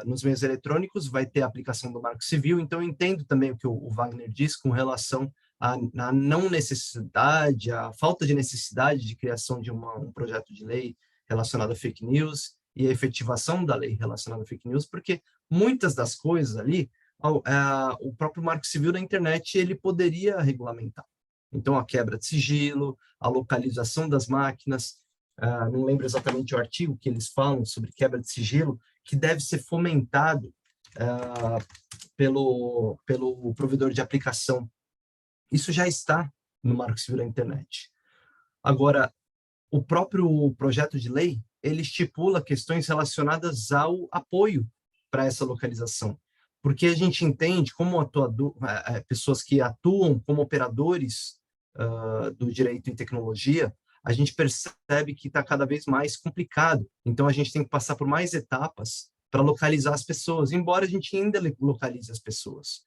nos meios eletrônicos, vai ter a aplicação do Marco Civil. Então, eu entendo também o que o Wagner diz com relação à não necessidade, à falta de necessidade de criação de um projeto de lei relacionado a fake news e a efetivação da lei relacionada a fake news, porque muitas das coisas ali, o próprio Marco Civil da internet, ele poderia regulamentar. Então, a quebra de sigilo, a localização das máquinas, não lembro exatamente o artigo que eles falam sobre quebra de sigilo, que deve ser fomentado pelo provedor de aplicação. Isso já está no Marco Civil da internet. Agora, o próprio projeto de lei, ele estipula questões relacionadas ao apoio para essa localização, porque a gente entende como pessoas que atuam como operadores do direito em tecnologia, a gente percebe que está cada vez mais complicado. Então, a gente tem que passar por mais etapas para localizar as pessoas, embora a gente ainda localize as pessoas.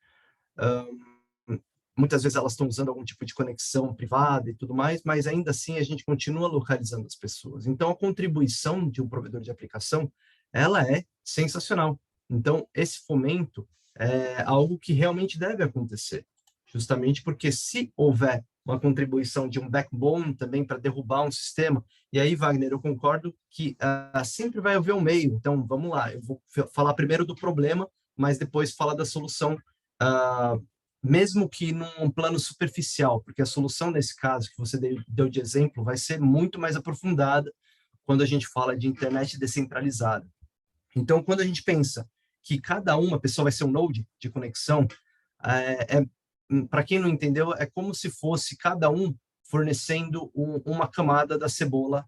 Muitas vezes elas estão usando algum tipo de conexão privada e tudo mais, mas ainda assim a gente continua localizando as pessoas. Então, a contribuição de um provedor de aplicação, ela é sensacional. Então, esse fomento é algo que realmente deve acontecer, justamente porque se houver uma contribuição de um backbone também para derrubar um sistema, e aí, Wagner, eu concordo que sempre vai haver um meio. Então, vamos lá, eu vou falar primeiro do problema, mas depois falar da solução mesmo que num plano superficial, porque a solução nesse caso que você deu de exemplo vai ser muito mais aprofundada quando a gente fala de internet descentralizada. Então, quando a gente pensa que cada uma pessoa vai ser um node de conexão, para quem não entendeu, é como se fosse cada um fornecendo uma camada da cebola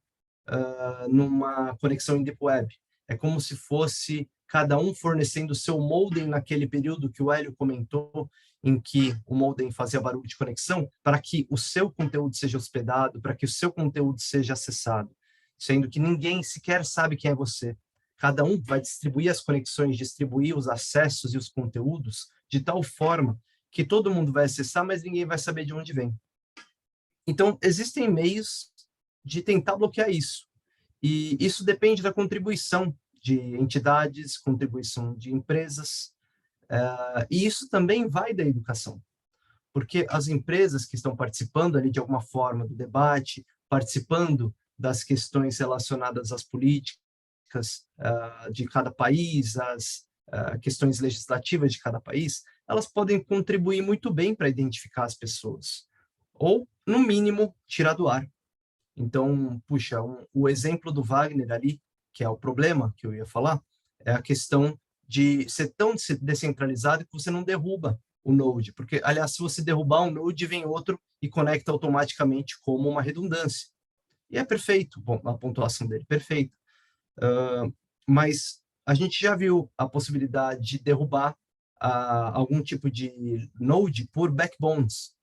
numa conexão em Deep Web. É como se fosse cada um fornecendo o seu modem naquele período que o Hélio comentou, em que o modem fazia barulho de conexão, para que o seu conteúdo seja hospedado, para que o seu conteúdo seja acessado, sendo que ninguém sequer sabe quem é você. Cada um vai distribuir as conexões, distribuir os acessos e os conteúdos de tal forma que todo mundo vai acessar, mas ninguém vai saber de onde vem. Então, existem meios de tentar bloquear isso. E isso depende da contribuição de entidades, contribuição de empresas, e isso também vai da educação, porque as empresas que estão participando ali de alguma forma do debate, participando das questões relacionadas às políticas de cada país, às questões legislativas de cada país, elas podem contribuir muito bem para identificar as pessoas, ou, no mínimo, tirar do ar. Então, puxa, o exemplo do Wagner ali, que é o problema que eu ia falar, é a questão de ser tão descentralizado que você não derruba o node, porque, aliás, se você derrubar um node, vem outro e conecta automaticamente como uma redundância. E é perfeito, bom, a pontuação dele é perfeita. Mas a gente já viu a possibilidade de derrubar algum tipo de node por backbones.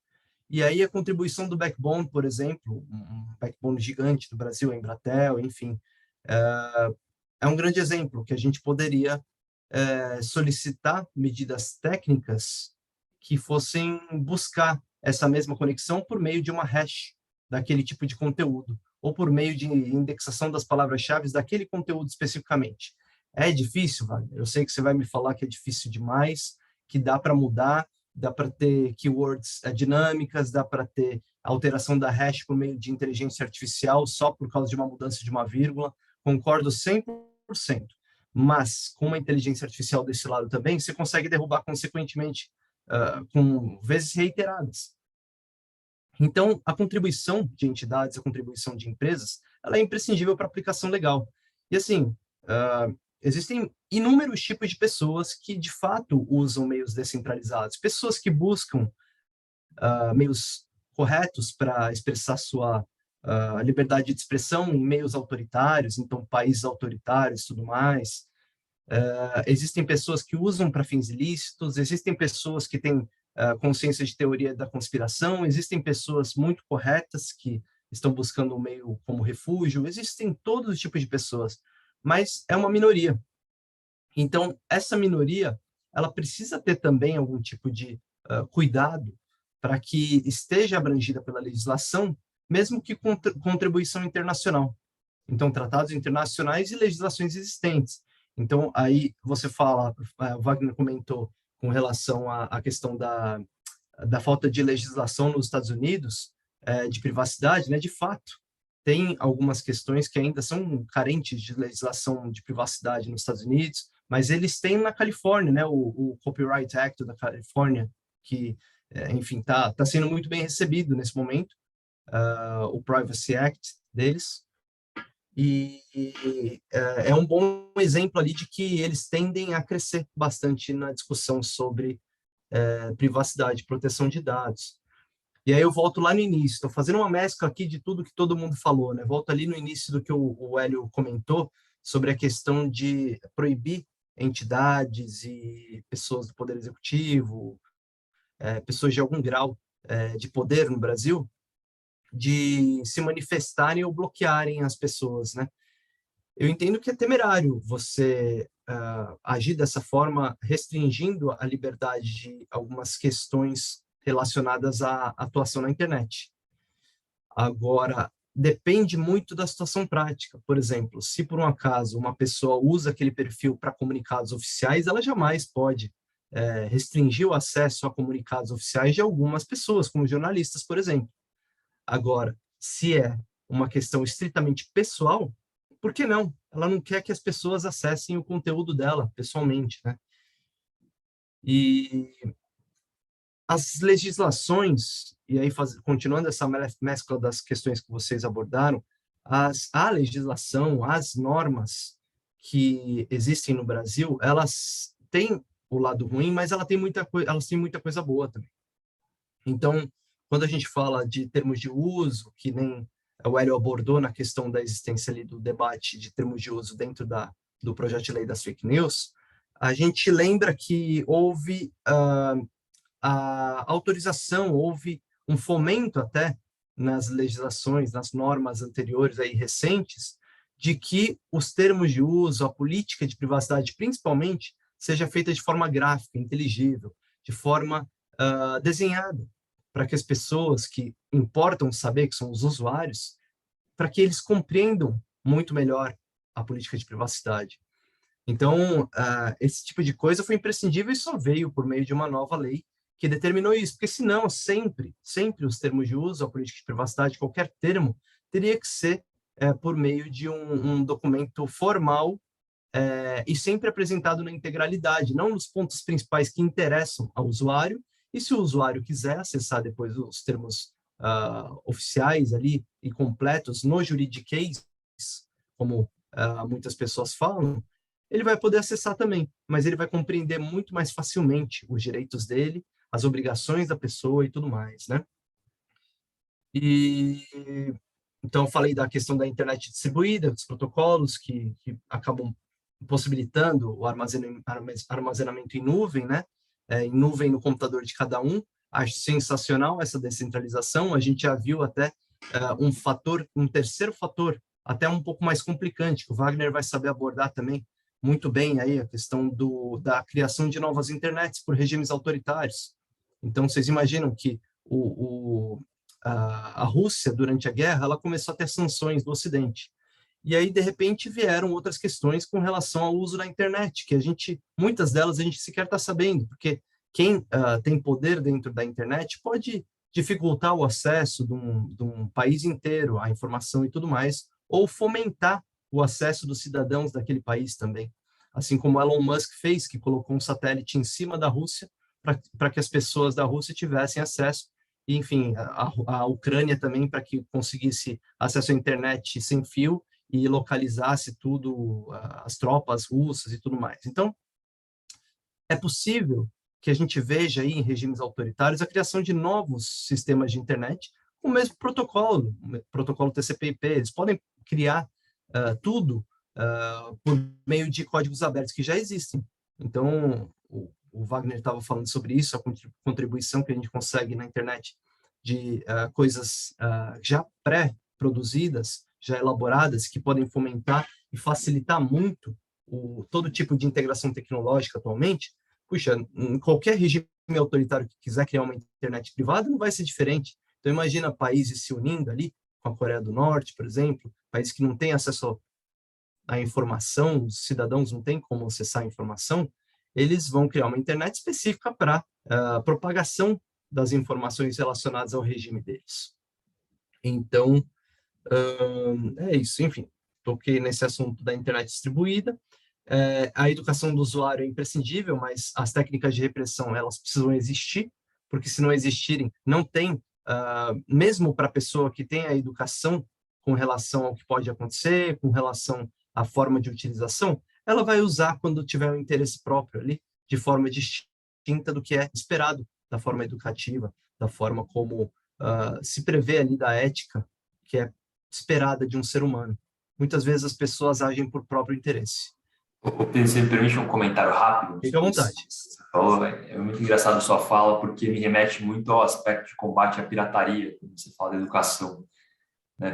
E aí a contribuição do backbone, por exemplo, um backbone gigante do Brasil, a Embratel, enfim, é um grande exemplo que a gente poderia solicitar medidas técnicas que fossem buscar essa mesma conexão por meio de uma hash daquele tipo de conteúdo, ou por meio de indexação das palavras-chave daquele conteúdo especificamente. É difícil, Wagner? Eu sei que você vai me falar que é difícil demais, que dá para mudar, dá para ter keywords dinâmicas, dá para ter alteração da hash por meio de inteligência artificial só por causa de uma mudança de uma vírgula. Concordo 100%. Mas com uma inteligência artificial desse lado também, você consegue derrubar consequentemente com vezes reiteradas. Então, a contribuição de entidades, a contribuição de empresas, ela é imprescindível para a aplicação legal. E assim, existem inúmeros tipos de pessoas que, de fato, usam meios descentralizados. Pessoas que buscam meios corretos para expressar sua liberdade de expressão em meios autoritários, então países autoritários e tudo mais. Existem pessoas que usam para fins ilícitos, existem pessoas que têm consciência de teoria da conspiração, existem pessoas muito corretas que estão buscando um meio como refúgio, existem todos os tipos de pessoas, mas é uma minoria. Então, essa minoria, ela precisa ter também algum tipo de cuidado para que esteja abrangida pela legislação, mesmo que com contribuição internacional. Então, tratados internacionais e legislações existentes. Então, aí você fala, o Wagner comentou com relação à questão da falta de legislação nos Estados Unidos, de privacidade, né? De fato, tem algumas questões que ainda são carentes de legislação de privacidade nos Estados Unidos, mas eles têm na Califórnia, né? O Copyright Act da Califórnia, que, enfim, tá sendo muito bem recebido nesse momento, o Privacy Act deles, e é um bom exemplo ali de que eles tendem a crescer bastante na discussão sobre privacidade e proteção de dados. E aí eu volto lá no início, estou fazendo uma mescla aqui de tudo que todo mundo falou, né? Volto ali no início do que o Hélio comentou sobre a questão de proibir entidades e pessoas do Poder Executivo, pessoas de algum grau de poder no Brasil, de se manifestarem ou bloquearem as pessoas, né? Eu entendo que é temerário você agir dessa forma, restringindo a liberdade de algumas questões relacionadas à atuação na internet. Agora, depende muito da situação prática. Por exemplo, se por um acaso uma pessoa usa aquele perfil para comunicados oficiais, ela jamais pode restringir o acesso a comunicados oficiais de algumas pessoas, como jornalistas, por exemplo. Agora, se é uma questão estritamente pessoal, por que não? Ela não quer que as pessoas acessem o conteúdo dela pessoalmente, né? E As legislações, e aí continuando essa mescla das questões que vocês abordaram, a legislação, as normas que existem no Brasil, elas têm o lado ruim, mas elas têm muita coisa boa também. Então, quando a gente fala de termos de uso, que nem o Hélio abordou na questão da existência ali do debate de termos de uso dentro do projeto de lei das fake news, a gente lembra que houve a autorização, houve um fomento até nas legislações, nas normas anteriores aí recentes, de que os termos de uso, a política de privacidade principalmente, seja feita de forma gráfica, inteligível, de forma desenhada, para que as pessoas que importam saber, que são os usuários, para que eles compreendam muito melhor a política de privacidade. Então, esse tipo de coisa foi imprescindível e só veio por meio de uma nova lei que determinou isso, porque senão sempre os termos de uso, a política de privacidade, qualquer termo, teria que ser por meio de um documento formal e sempre apresentado na integralidade, não nos pontos principais que interessam ao usuário, e se o usuário quiser acessar depois os termos oficiais ali e completos no juridiquês, como muitas pessoas falam, ele vai poder acessar também, mas ele vai compreender muito mais facilmente os direitos dele, as obrigações da pessoa e tudo mais, né? Então, eu falei da questão da internet distribuída, dos protocolos que acabam possibilitando o armazenamento em nuvem, né? Em nuvem no computador de cada um. Acho sensacional essa descentralização. A gente já viu até um terceiro fator, até um pouco mais complicante, que o Wagner vai saber abordar também muito bem aí, a questão da criação de novas internets por regimes autoritários. Então, vocês imaginam que a Rússia, durante a guerra, ela começou a ter sanções do Ocidente. E aí, de repente, vieram outras questões com relação ao uso da internet, que muitas delas a gente sequer está sabendo, porque quem tem poder dentro da internet pode dificultar o acesso de um país inteiro à informação e tudo mais, ou fomentar o acesso dos cidadãos daquele país também. Assim como Elon Musk fez, que colocou um satélite em cima da Rússia para que as pessoas da Rússia tivessem acesso, e, enfim, a Ucrânia também, para que conseguisse acesso à internet sem fio e localizasse tudo, as tropas russas e tudo mais. Então, é possível que a gente veja aí em regimes autoritários a criação de novos sistemas de internet com o mesmo protocolo TCP/IP. Eles podem criar tudo por meio de códigos abertos que já existem. Então, o Wagner estava falando sobre isso, a contribuição que a gente consegue na internet de coisas já pré-produzidas, já elaboradas, que podem fomentar e facilitar muito todo tipo de integração tecnológica atualmente. Puxa, em qualquer regime autoritário que quiser criar uma internet privada, não vai ser diferente. Então, imagina países se unindo ali, com a Coreia do Norte, por exemplo, países que não têm acesso à informação, os cidadãos não têm como acessar a informação, eles vão criar uma internet específica para propagação das informações relacionadas ao regime deles. Então, é isso. Enfim, toquei nesse assunto da internet distribuída. A educação do usuário é imprescindível, mas as técnicas de repressão, elas precisam existir, porque se não existirem, não tem, mesmo para a pessoa que tem a educação com relação ao que pode acontecer, com relação à forma de utilização, ela vai usar quando tiver um interesse próprio ali, de forma distinta do que é esperado da forma educativa, da forma como se prevê ali da ética, que é esperada de um ser humano. Muitas vezes as pessoas agem por próprio interesse. Você me permite um comentário rápido? Fique à vontade. Você falou, é muito engraçado a sua fala, porque me remete muito ao aspecto de combate à pirataria, quando você fala de educação.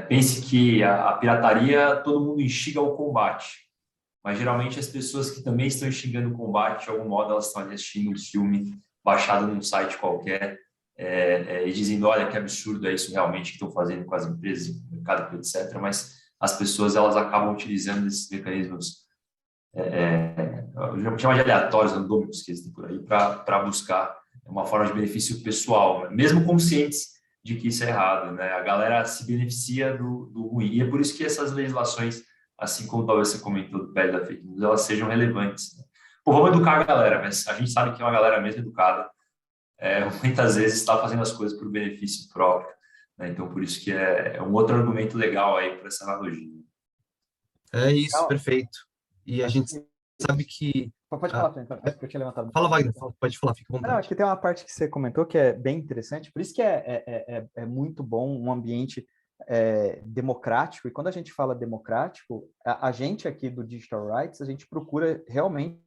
Pense que a pirataria, todo mundo instiga ao combate, mas geralmente as pessoas que também estão instigando o combate, de algum modo, elas estão ali assistindo um filme baixado num site qualquer e dizendo, olha, que absurdo é isso realmente que estão fazendo com as empresas, o mercado, etc. Mas as pessoas, elas acabam utilizando esses mecanismos, eu chamo de aleatórios, randômicos que existem por aí, para buscar uma forma de benefício pessoal, mesmo conscientes de que isso é errado, né? A galera se beneficia do ruim. E é por isso que essas legislações, assim como talvez você comentou do PL da fake news, elas sejam relevantes. Né? Pô, vamos educar a galera, mas a gente sabe que é uma galera mesmo educada. muitas vezes está fazendo as coisas por benefício próprio, né? Então, por isso que é um outro argumento legal aí para essa analogia. É isso, Legal. perfeito. E a Acho gente que... sabe que... Pode falar, Fê, então, que eu tinha levantado. Fala, Wagner, pode falar, fica à Não, acho vontade. que tem uma parte que você comentou que é bem interessante, por isso que é muito bom um ambiente democrático, e quando a gente fala democrático, a gente aqui do Digital Rights, a gente procura realmente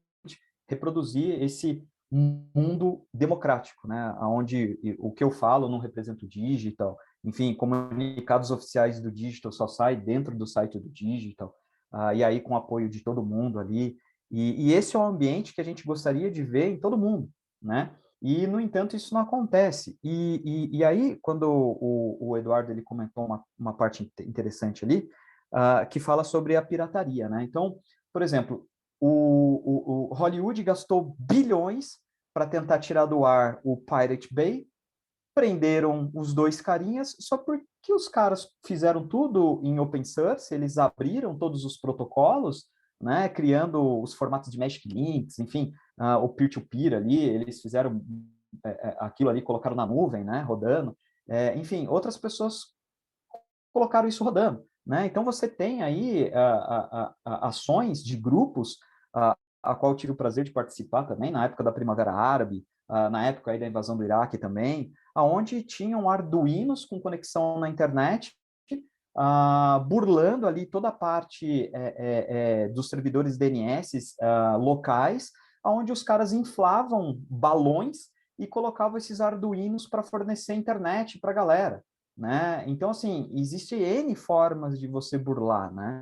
reproduzir esse mundo democrático, né? Onde o que eu falo não representa o digital, enfim, comunicados oficiais do digital só saem dentro do site do digital, e aí com o apoio de todo mundo ali, e esse é um ambiente que a gente gostaria de ver em todo mundo, né? E, no entanto, isso não acontece. E aí, quando o Eduardo ele comentou uma parte interessante ali, que fala sobre a pirataria, né? Então, por exemplo, o Hollywood gastou bilhões para tentar tirar do ar o Pirate Bay, prenderam os dois carinhas, só porque os caras fizeram tudo em open source, eles abriram todos os protocolos, né, criando os formatos de Magic Links, enfim, o peer-to-peer ali, eles fizeram aquilo ali, colocaram na nuvem, né, rodando, enfim, outras pessoas colocaram isso rodando, né, então você tem aí ações de grupos, a qual eu tive o prazer de participar também, na época da Primavera Árabe, na época aí da invasão do Iraque também, aonde tinham arduinos com conexão na internet, burlando ali toda a parte dos servidores DNS locais, onde os caras inflavam balões e colocavam esses arduinos para fornecer internet para a galera, né? Então, assim, existe N formas de você burlar, né?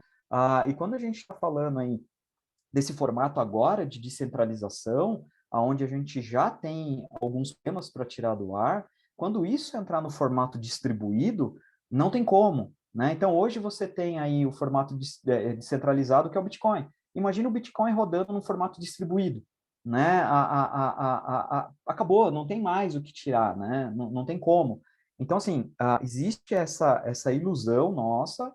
E quando a gente está falando aí desse formato agora de descentralização, aonde a gente já tem alguns temas para tirar do ar, quando isso entrar no formato distribuído, não tem como, né? Então, hoje você tem aí o formato descentralizado, que é o Bitcoin. Imagina o Bitcoin rodando no formato distribuído, né? Acabou, não tem mais o que tirar, né? Não tem como. Então, assim, existe essa ilusão nossa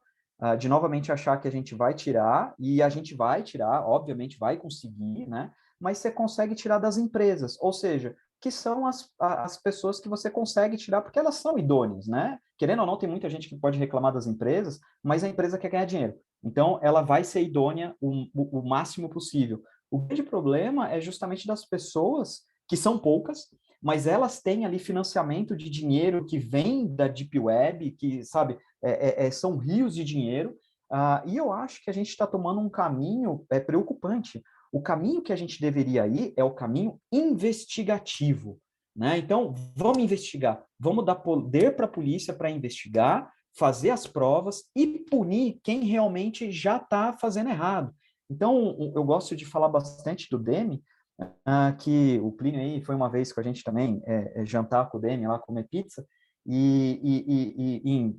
de novamente achar que a gente vai tirar, e a gente vai tirar, obviamente vai conseguir, né? Mas você consegue tirar das empresas, ou seja, que são as pessoas que você consegue tirar porque elas são idôneas, né? Querendo ou não, tem muita gente que pode reclamar das empresas, mas a empresa quer ganhar dinheiro. Então, ela vai ser idônea o máximo possível. O grande problema é justamente das pessoas, que são poucas, mas elas têm ali financiamento de dinheiro que vem da Deep Web, que, sabe, são rios de dinheiro, e eu acho que a gente está tomando um caminho preocupante. O caminho que a gente deveria ir é o caminho investigativo, né? Então, vamos investigar, vamos dar poder para a polícia para investigar, fazer as provas e punir quem realmente já está fazendo errado. Então, eu gosto de falar bastante do Demi, que o Plínio aí foi uma vez com a gente também jantar com o Demi lá, comer pizza, e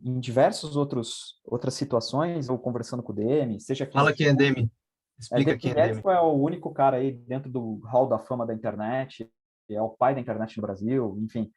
em diversas outras situações, eu conversando com o Demi, seja aqui no Fala quem é Facebook, Demi. Explica quem é Demi. Demi é o único cara aí dentro do hall da fama da internet, é o pai da internet no Brasil, enfim,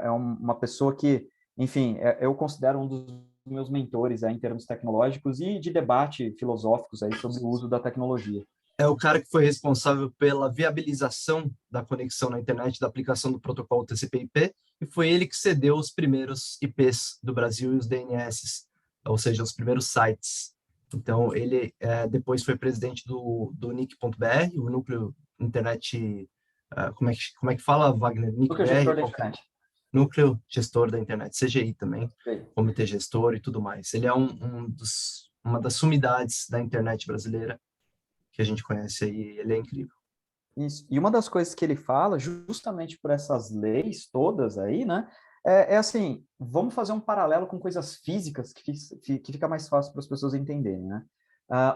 uma pessoa que, enfim, eu considero um dos meus mentores aí, em termos tecnológicos e de debate filosóficos aí sobre o uso da tecnologia. É o cara que foi responsável pela viabilização da conexão na internet da aplicação do protocolo TCP/IP, e foi ele que cedeu os primeiros IPs do Brasil e os DNS, ou seja, os primeiros sites. Então, ele depois foi presidente do NIC.br, o Núcleo Internet... como é que fala, Wagner? Núcleo gestor NIC.br? da internet. Núcleo Gestor da Internet, CGI também, Sim. Comitê Gestor e tudo mais. Ele é uma das sumidades da internet brasileira que a gente conhece aí, ele é incrível. Isso. E uma das coisas que ele fala, justamente por essas leis todas aí, né, assim, vamos fazer um paralelo com coisas físicas que fica mais fácil para as pessoas entenderem, né?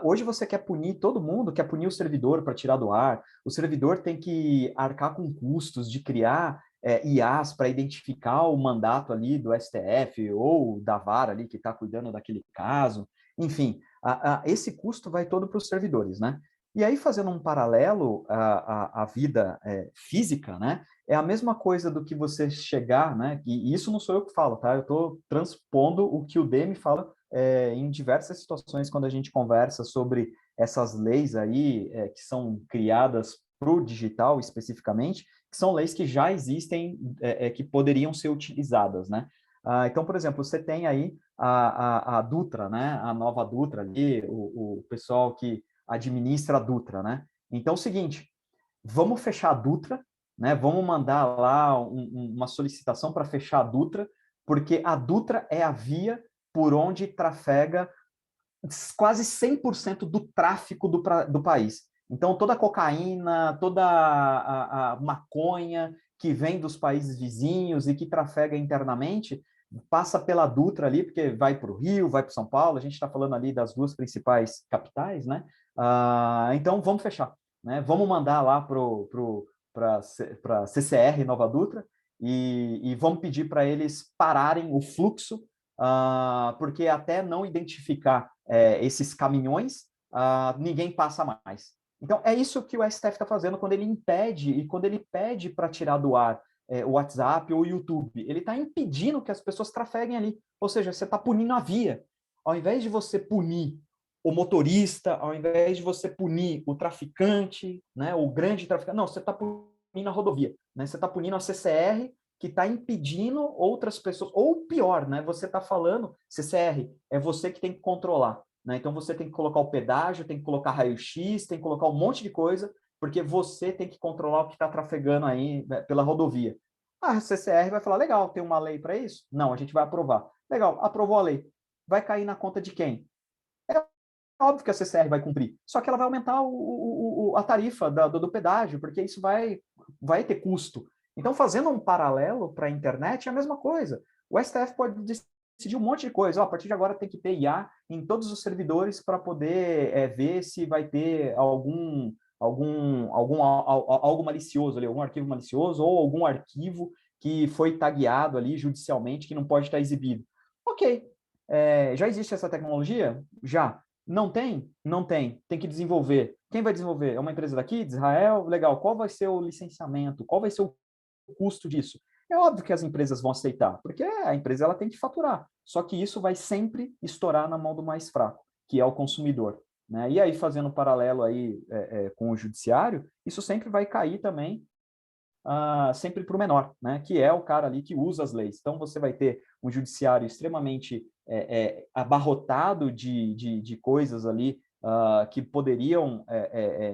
Hoje você quer punir todo mundo, quer punir o servidor para tirar do ar, o servidor tem que arcar com custos de criar IAs para identificar o mandato ali do STF ou da vara ali que está cuidando daquele caso, enfim, esse custo vai todo para os servidores, né? E aí, fazendo um paralelo à vida física, né? É a mesma coisa do que você chegar, né? E isso não sou eu que falo, tá? Eu estou transpondo o que o Demi fala em diversas situações quando a gente conversa sobre essas leis aí que são criadas para o digital especificamente, que são leis que já existem, que poderiam ser utilizadas, né? Então, por exemplo, você tem aí a Dutra, né? A nova Dutra ali, o pessoal que administra a Dutra, né? Então, é o seguinte, vamos fechar a Dutra, né? Vamos mandar lá uma solicitação para fechar a Dutra, porque a Dutra é a via por onde trafega quase 100% do tráfico do país. Então, toda a cocaína, toda a maconha que vem dos países vizinhos e que trafega internamente, passa pela Dutra ali, porque vai para o Rio, vai para São Paulo, a gente está falando ali das duas principais capitais, né? Então, vamos fechar, né? Vamos mandar lá para CCR Nova Dutra e vamos pedir para eles pararem o fluxo, porque até não identificar esses caminhões, ninguém passa mais. Então, é isso que o STF está fazendo quando ele impede e quando ele pede para tirar do ar o WhatsApp ou o YouTube. Ele está impedindo que as pessoas trafeguem ali. Ou seja, você está punindo a via. Ao invés de você punir o motorista, ao invés de você punir o traficante, né, o grande traficante, não, você está punindo a rodovia. Né? Você está punindo a CCR, que está impedindo outras pessoas, ou pior, né? Você está falando, CCR, é você que tem que controlar, né? Então você tem que colocar o pedágio, tem que colocar raio-x, tem que colocar um monte de coisa, porque você tem que controlar o que está trafegando aí, né, pela rodovia. A CCR vai falar, legal, tem uma lei para isso? Não, a gente vai aprovar. Legal, aprovou a lei. Vai cair na conta de quem? É óbvio que a CCR vai cumprir, só que ela vai aumentar a tarifa do pedágio, porque isso vai ter custo. Então, fazendo um paralelo para a internet, é a mesma coisa. O STF pode decidir um monte de coisa. A partir de agora tem que ter IA em todos os servidores para poder ver se vai ter algo malicioso ali, algum arquivo malicioso ou algum arquivo que foi tagueado ali judicialmente que não pode estar exibido. Ok. Já existe essa tecnologia? Já. Não tem? Não tem. Tem que desenvolver. Quem vai desenvolver? É uma empresa daqui, de Israel? Legal. Qual vai ser o licenciamento? Qual vai ser o custo disso? É óbvio que as empresas vão aceitar, porque a empresa ela tem que faturar. Só que isso vai sempre estourar na mão do mais fraco, que é o consumidor. Né? E aí, fazendo um paralelo aí, com o judiciário, isso sempre vai cair também sempre para o menor, né? Que é o cara ali que usa as leis. Então, você vai ter um judiciário extremamente abarrotado de coisas ali que poderiam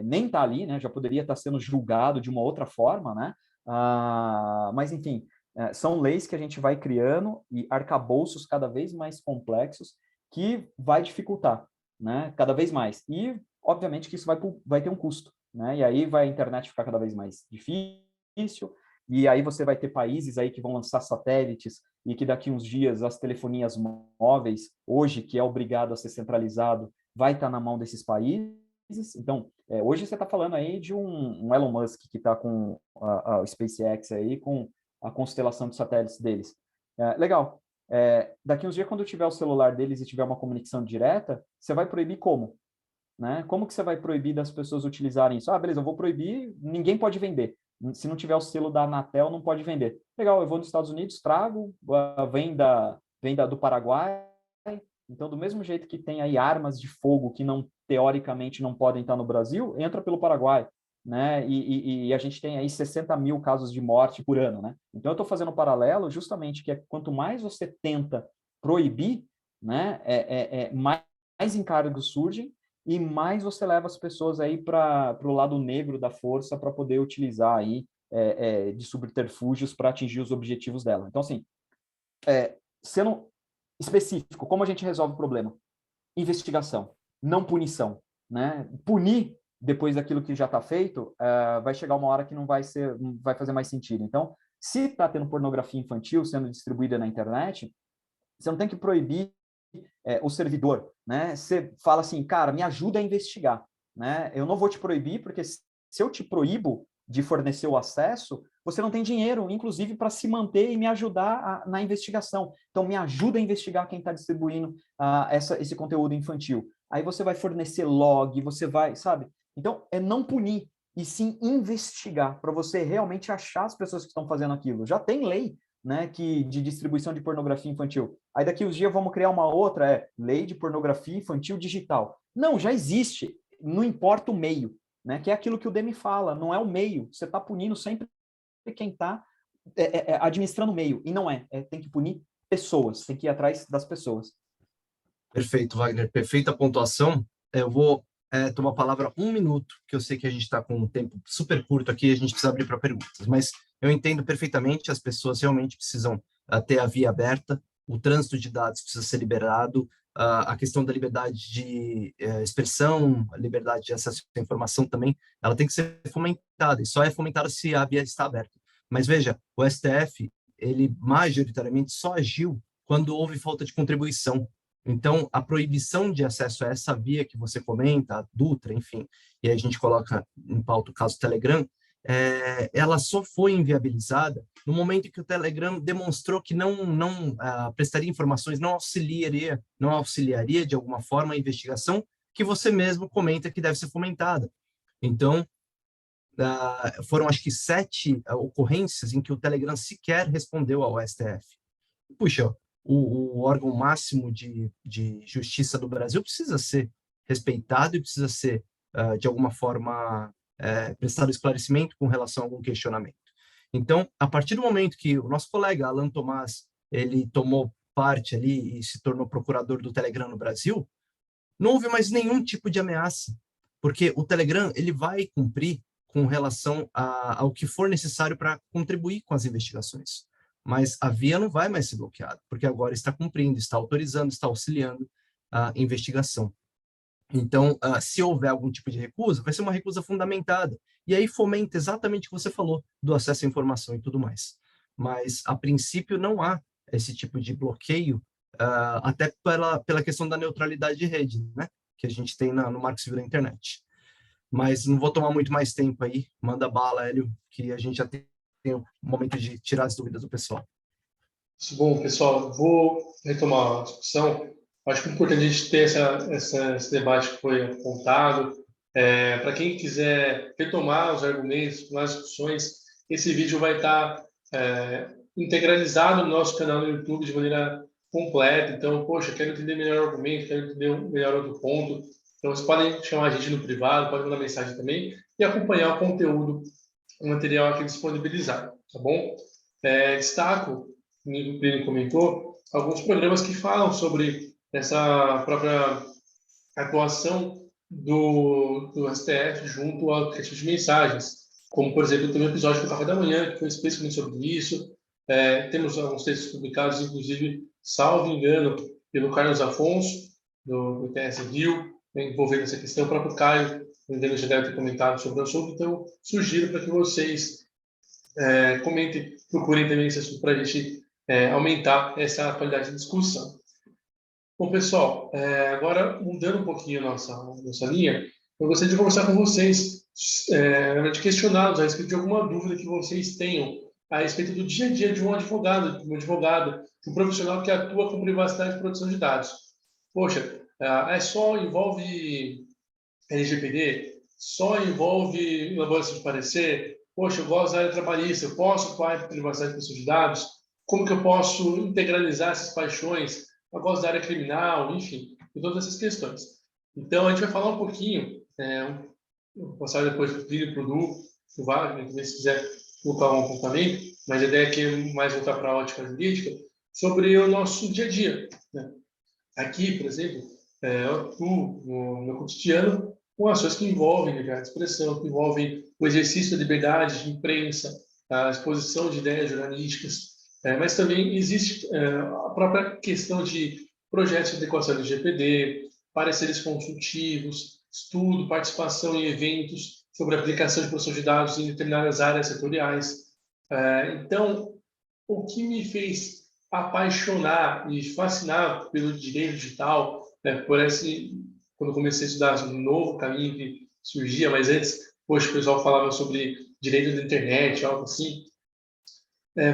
nem estar ali, né? Já poderia estar sendo julgado de uma outra forma, né? Mas, enfim, são leis que a gente vai criando e arcabouços cada vez mais complexos que vai dificultar, né? Cada vez mais. E, obviamente, que isso vai ter um custo, né? E aí vai a internet ficar cada vez mais difícil, e aí você vai ter países aí que vão lançar satélites e que daqui uns dias as telefonias móveis, hoje que é obrigado a ser centralizado, vai estar na mão desses países. Então, hoje você está falando aí de um Elon Musk que está com o SpaceX aí, com a constelação de satélites deles. Legal. Daqui uns dias, quando tiver o celular deles e tiver uma comunicação direta, você vai proibir como? Né? Como que você vai proibir das pessoas utilizarem isso? Beleza, eu vou proibir, ninguém pode vender. Se não tiver o selo da Anatel, não pode vender. Legal, eu vou nos Estados Unidos, trago, vem do Paraguai. Então, do mesmo jeito que tem aí armas de fogo que teoricamente não podem estar no Brasil, entra pelo Paraguai. Né? E a gente tem aí 60 mil casos de morte por ano. Né? Então, eu estou fazendo um paralelo justamente que quanto mais você tenta proibir, né, mais encargos surgem, e mais você leva as pessoas aí para o lado negro da força para poder utilizar aí de subterfúgios para atingir os objetivos dela. Então, assim, sendo específico, como a gente resolve o problema? Investigação, não punição. Né? Punir depois daquilo que já está feito, vai chegar uma hora que não vai fazer mais sentido. Então, se está tendo pornografia infantil sendo distribuída na internet, você não tem que proibir o servidor, né? Você fala assim, cara, me ajuda a investigar, né? Eu não vou te proibir, porque se eu te proíbo de fornecer o acesso, você não tem dinheiro, inclusive, para se manter e me ajudar na investigação. Então, me ajuda a investigar quem está distribuindo esse conteúdo infantil. Aí você vai fornecer log, você vai, sabe? Então, é não punir, e sim investigar, para você realmente achar as pessoas que estão fazendo aquilo. Já tem lei, né, de distribuição de pornografia infantil. Aí daqui uns dias vamos criar uma outra, lei de pornografia infantil digital. Não, já existe, não importa o meio, né? Que é aquilo que o Demi fala, não é o meio. Você está punindo sempre quem está administrando o meio, e não tem que punir pessoas, tem que ir atrás das pessoas. Perfeito, Wagner, perfeita pontuação. Eu vou tomar a palavra 1 minuto, que eu sei que a gente está com um tempo super curto aqui, a gente precisa abrir para perguntas, mas eu entendo perfeitamente, as pessoas realmente precisam ter a via aberta, o trânsito de dados precisa ser liberado, a questão da liberdade de expressão, a liberdade de acesso à informação também, ela tem que ser fomentada, e só é fomentada se a via está aberta. Mas veja, o STF, ele majoritariamente só agiu quando houve falta de contribuição. Então, a proibição de acesso a essa via que você comenta, a Dutra, enfim, e aí a gente coloca em pauta o caso Telegram, ela só foi inviabilizada no momento em que o Telegram demonstrou que não prestaria informações, não auxiliaria de alguma forma a investigação que você mesmo comenta que deve ser fomentada. Então, foram acho que 7 ocorrências em que o Telegram sequer respondeu ao STF. Puxa, o órgão máximo de justiça do Brasil precisa ser respeitado e precisa ser, de alguma forma, prestado esclarecimento com relação a algum questionamento. Então, a partir do momento que o nosso colega Alan Tomás, ele tomou parte ali e se tornou procurador do Telegram no Brasil, não houve mais nenhum tipo de ameaça, porque o Telegram ele vai cumprir com relação ao que for necessário para contribuir com as investigações. Mas a via não vai mais ser bloqueada, porque agora está cumprindo, está autorizando, está auxiliando a investigação. Então, se houver algum tipo de recusa, vai ser uma recusa fundamentada. E aí fomenta exatamente o que você falou, do acesso à informação e tudo mais. Mas, a princípio, não há esse tipo de bloqueio, até pela questão da neutralidade de rede, né? Que a gente tem no Marco Civil da Internet. Mas não vou tomar muito mais tempo aí. Manda bala, Hélio, que a gente já tem um momento de tirar as dúvidas do pessoal. Bom, pessoal, vou retomar a discussão. Acho que é importante a gente ter esse debate que foi apontado. Para quem quiser retomar os argumentos, as discussões, esse vídeo vai estar integralizado no nosso canal no YouTube de maneira completa. Então, poxa, quero entender melhor o argumento, quero entender melhor outro ponto. Então, vocês podem chamar a gente no privado, podem mandar mensagem também e acompanhar o conteúdo, o material aqui disponibilizado, tá bom? Destaco, o Plínio comentou, alguns programas que falam sobre essa própria atuação do STF junto ao aplicativo de mensagens, como, por exemplo, tem um episódio do Café da Manhã, que foi especificamente sobre isso. Temos alguns textos publicados, inclusive, salvo engano, pelo Carlos Afonso, do ITS Rio, envolvendo essa questão. O próprio Caio, já deve ter comentado sobre o assunto, então sugiro para que vocês comentem, procurem também esse assunto para a gente aumentar essa qualidade de discussão. Bom, pessoal, agora mudando um pouquinho a nossa linha, eu gostaria de conversar com vocês, de questioná-los a respeito de alguma dúvida que vocês tenham a respeito do dia a dia de um advogado, de uma advogada, de um profissional que atua com privacidade e proteção de dados. Poxa, só envolve LGPD? Só envolve elaboração de parecer? Poxa, eu gosto da área trabalhista, eu posso atuar em privacidade e proteção de dados? Como que eu posso integralizar essas paixões? Eu gosto da área criminal, enfim, de todas essas questões. Então, a gente vai falar um pouquinho, vou passar depois do Plínio para o Du, o Wagner, também se quiser colocar um apontamento, mas a ideia aqui é mais voltar para a ótica jurídica, sobre o nosso dia a dia, né? Aqui, por exemplo, eu atuo no meu cotidiano com ações que envolvem liberdade de expressão, que envolvem o exercício da liberdade de imprensa, a exposição de ideias jornalísticas, mas também existe a própria questão de projetos de adequação do LGPD, pareceres consultivos, estudo, participação em eventos sobre a aplicação de proteção de dados em determinadas áreas setoriais. Então, o que me fez apaixonar e fascinar pelo direito digital, quando comecei a estudar sobre um novo caminho que surgia, mas antes, poxa, o pessoal falava sobre direito da internet, algo assim,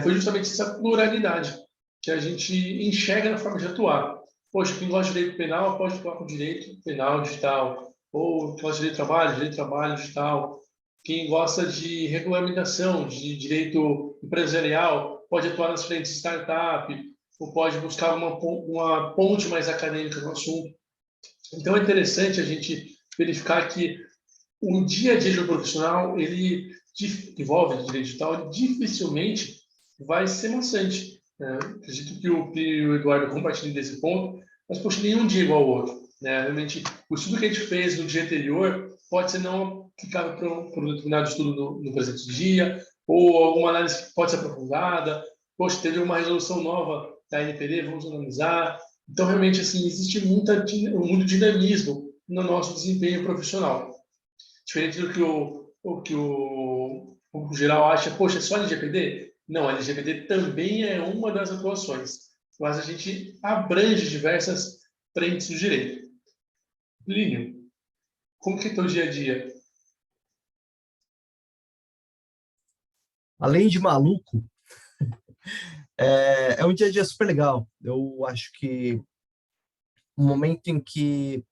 foi justamente essa pluralidade que a gente enxerga na forma de atuar. Poxa, quem gosta de direito penal pode atuar com direito penal digital, ou quem gosta de direito trabalho digital. Quem gosta de regulamentação, de direito empresarial, pode atuar nas frentes de startup, ou pode buscar uma ponte mais acadêmica no assunto. Então, é interessante a gente verificar que o dia a dia do profissional, ele envolve o direito digital, ele dificilmente vai ser maçante. Né? Acredito que o Pio e o Eduardo compartilhem desse ponto, mas, poxa, nenhum dia é igual ao outro. Né? Realmente, o estudo que a gente fez no dia anterior pode ser não aplicável para um determinado estudo no presente dia, ou alguma análise que pode ser aprofundada. Poxa, teve uma resolução nova da NPD, vamos analisar. Então, realmente, assim, existe muito dinamismo no nosso desempenho profissional. Diferente do que o público geral acha, poxa, é só LGPD? Não, a LGPD também é uma das atuações, mas a gente abrange diversas frentes do direito. Plínio, como que é o teu dia a dia? Além de maluco, é um dia a dia super legal. Eu acho que um momento em que,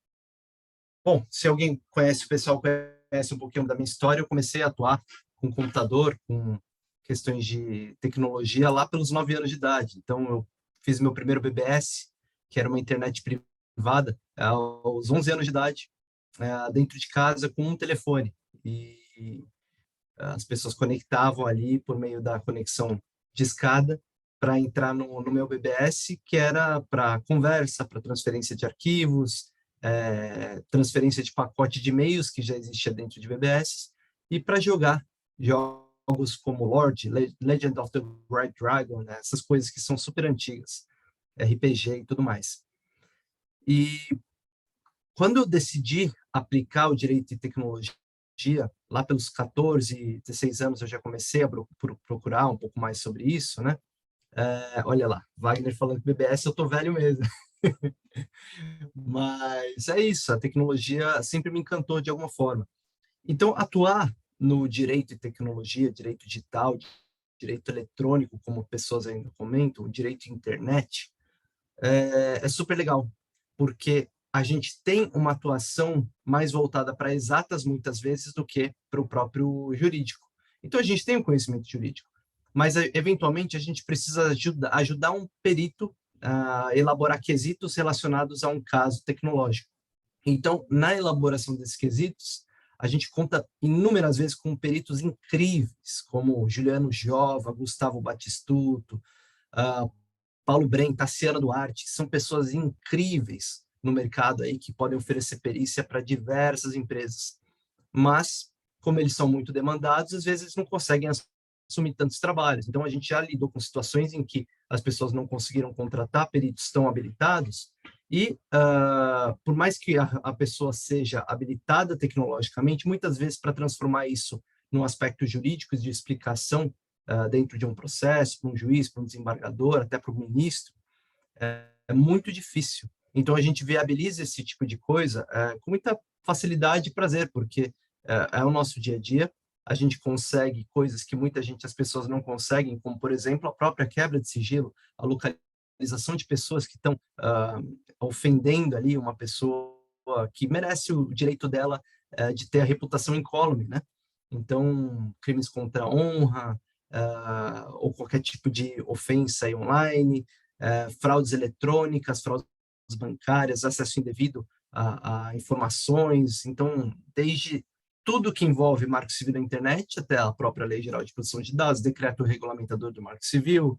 bom, se alguém conhece, o pessoal conhece um pouquinho da minha história, eu comecei a atuar com computador, com questões de tecnologia lá pelos 9 anos de idade. Então, eu fiz meu primeiro BBS, que era uma internet privada, aos 11 anos de idade, dentro de casa com um telefone. E as pessoas conectavam ali por meio da conexão de escada para entrar no meu BBS, que era para conversa, para transferência de arquivos, transferência de pacote de e-mails, que já existia dentro de BBS, e para jogar jogos como Lord, Legend of the White Dragon, né? Essas coisas que são super antigas, RPG e tudo mais. E quando eu decidi aplicar o direito e tecnologia, lá pelos 14, 16 anos, eu já comecei a procurar um pouco mais sobre isso, né? Olha lá, Wagner falando que BBS eu tô velho mesmo. Mas é isso, a tecnologia sempre me encantou de alguma forma. Então, atuar no direito e tecnologia, direito digital, direito eletrônico, como pessoas ainda comentam, direito à internet, é super legal, porque a gente tem uma atuação mais voltada para exatas muitas vezes do que para o próprio jurídico. Então, a gente tem um conhecimento jurídico, mas eventualmente a gente precisa ajudar um perito a elaborar quesitos relacionados a um caso tecnológico. Então, na elaboração desses quesitos, a gente conta inúmeras vezes com peritos incríveis, como Juliano Giova, Gustavo Batistuto, Paulo Bren, Tassiana Duarte, que são pessoas incríveis no mercado aí, que podem oferecer perícia para diversas empresas. Mas, como eles são muito demandados, às vezes eles não conseguem assumir tantos trabalhos. Então, a gente já lidou com situações em que as pessoas não conseguiram contratar peritos tão habilitados e, por mais que a pessoa seja habilitada tecnologicamente, muitas vezes para transformar isso num aspecto jurídico de explicação dentro de um processo, para um juiz, para um desembargador, até para o ministro, é muito difícil. Então, a gente viabiliza esse tipo de coisa com muita facilidade e prazer, porque é o nosso dia a dia, a gente consegue coisas que as pessoas não conseguem, como, por exemplo, a própria quebra de sigilo, a localização de pessoas que estão ofendendo ali uma pessoa que merece o direito dela de ter a reputação incólume, né? Então, crimes contra a honra, ou qualquer tipo de ofensa aí online, fraudes eletrônicas, fraudes bancárias, acesso indevido a informações. Então, desde tudo que envolve marco civil na internet, até a própria Lei Geral de Proteção de Dados, decreto regulamentador do marco civil,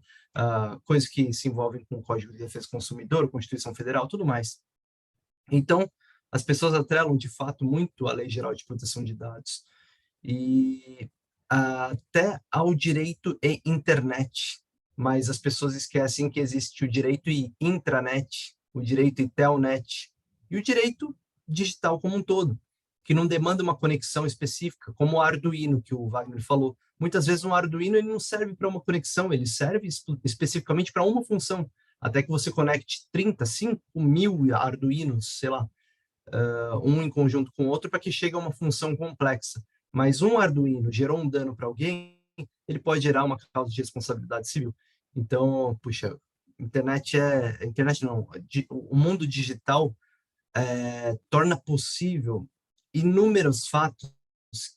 coisas que se envolvem com o Código de Defesa do Consumidor, Constituição Federal, tudo mais. Então, as pessoas atrelam, de fato, muito a Lei Geral de Proteção de Dados. E até ao direito e internet, mas as pessoas esquecem que existe o direito e intranet, o direito e telnet, e o direito digital como um todo, que não demanda uma conexão específica, como o Arduino, que o Wagner falou. Muitas vezes um Arduino ele não serve para uma conexão, ele serve especificamente para uma função, até que você conecte 5 mil Arduinos, sei lá, um em conjunto com o outro, para que chegue a uma função complexa. Mas um Arduino gerou um dano para alguém, ele pode gerar uma causa de responsabilidade civil. Então, puxa, internet não, o mundo digital torna possível inúmeros fatos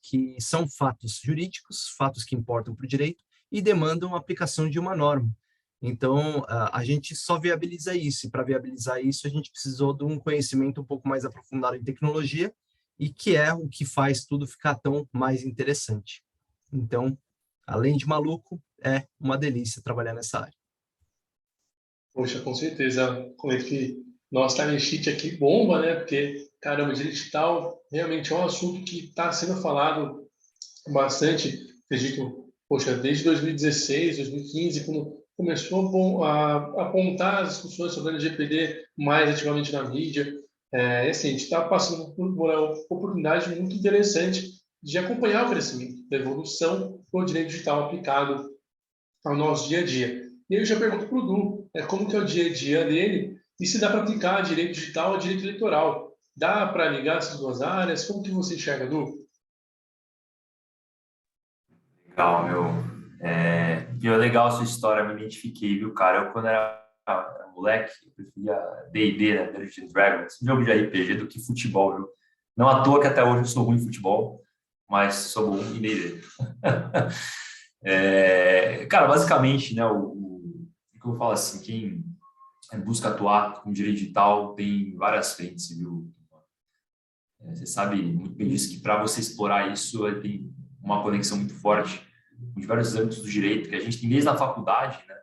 que são fatos jurídicos, fatos que importam para o direito e demandam a aplicação de uma norma. Então, a gente só viabiliza isso, e para viabilizar isso, a gente precisou de um conhecimento um pouco mais aprofundado em tecnologia, e que é o que faz tudo ficar tão mais interessante. Então, além de maluco, é uma delícia trabalhar nessa área. Poxa, com certeza. Comento que nosso time sheet aqui bomba, né? Porque, caramba, digital realmente é um assunto que está sendo falado bastante, acredito, poxa, desde 2016, 2015, quando começou a apontar as discussões sobre o LGPD mais ativamente na mídia. E assim, a gente está passando por uma oportunidade muito interessante de acompanhar o crescimento da evolução do direito digital aplicado ao nosso dia a dia. E aí eu já pergunto para o Du, como que é o dia a dia dele e se dá para aplicar direito digital a direito eleitoral. Dá para ligar essas duas áreas? Como que você enxerga, Du? Legal, meu. Legal a sua história, me identifiquei, viu, cara? Eu, quando era moleque, eu preferia D&D, né? Dungeons and Dragons, jogo de RPG, do que futebol, viu? Não à toa que até hoje eu sou ruim em futebol, mas sou bom em D&D. Cara, basicamente, né, o que eu falo assim, quem busca atuar com direito digital tem várias frentes, viu? Você sabe muito bem disso, que para você explorar isso, tem uma conexão muito forte com diversos âmbitos do direito, que a gente tem desde a faculdade, né?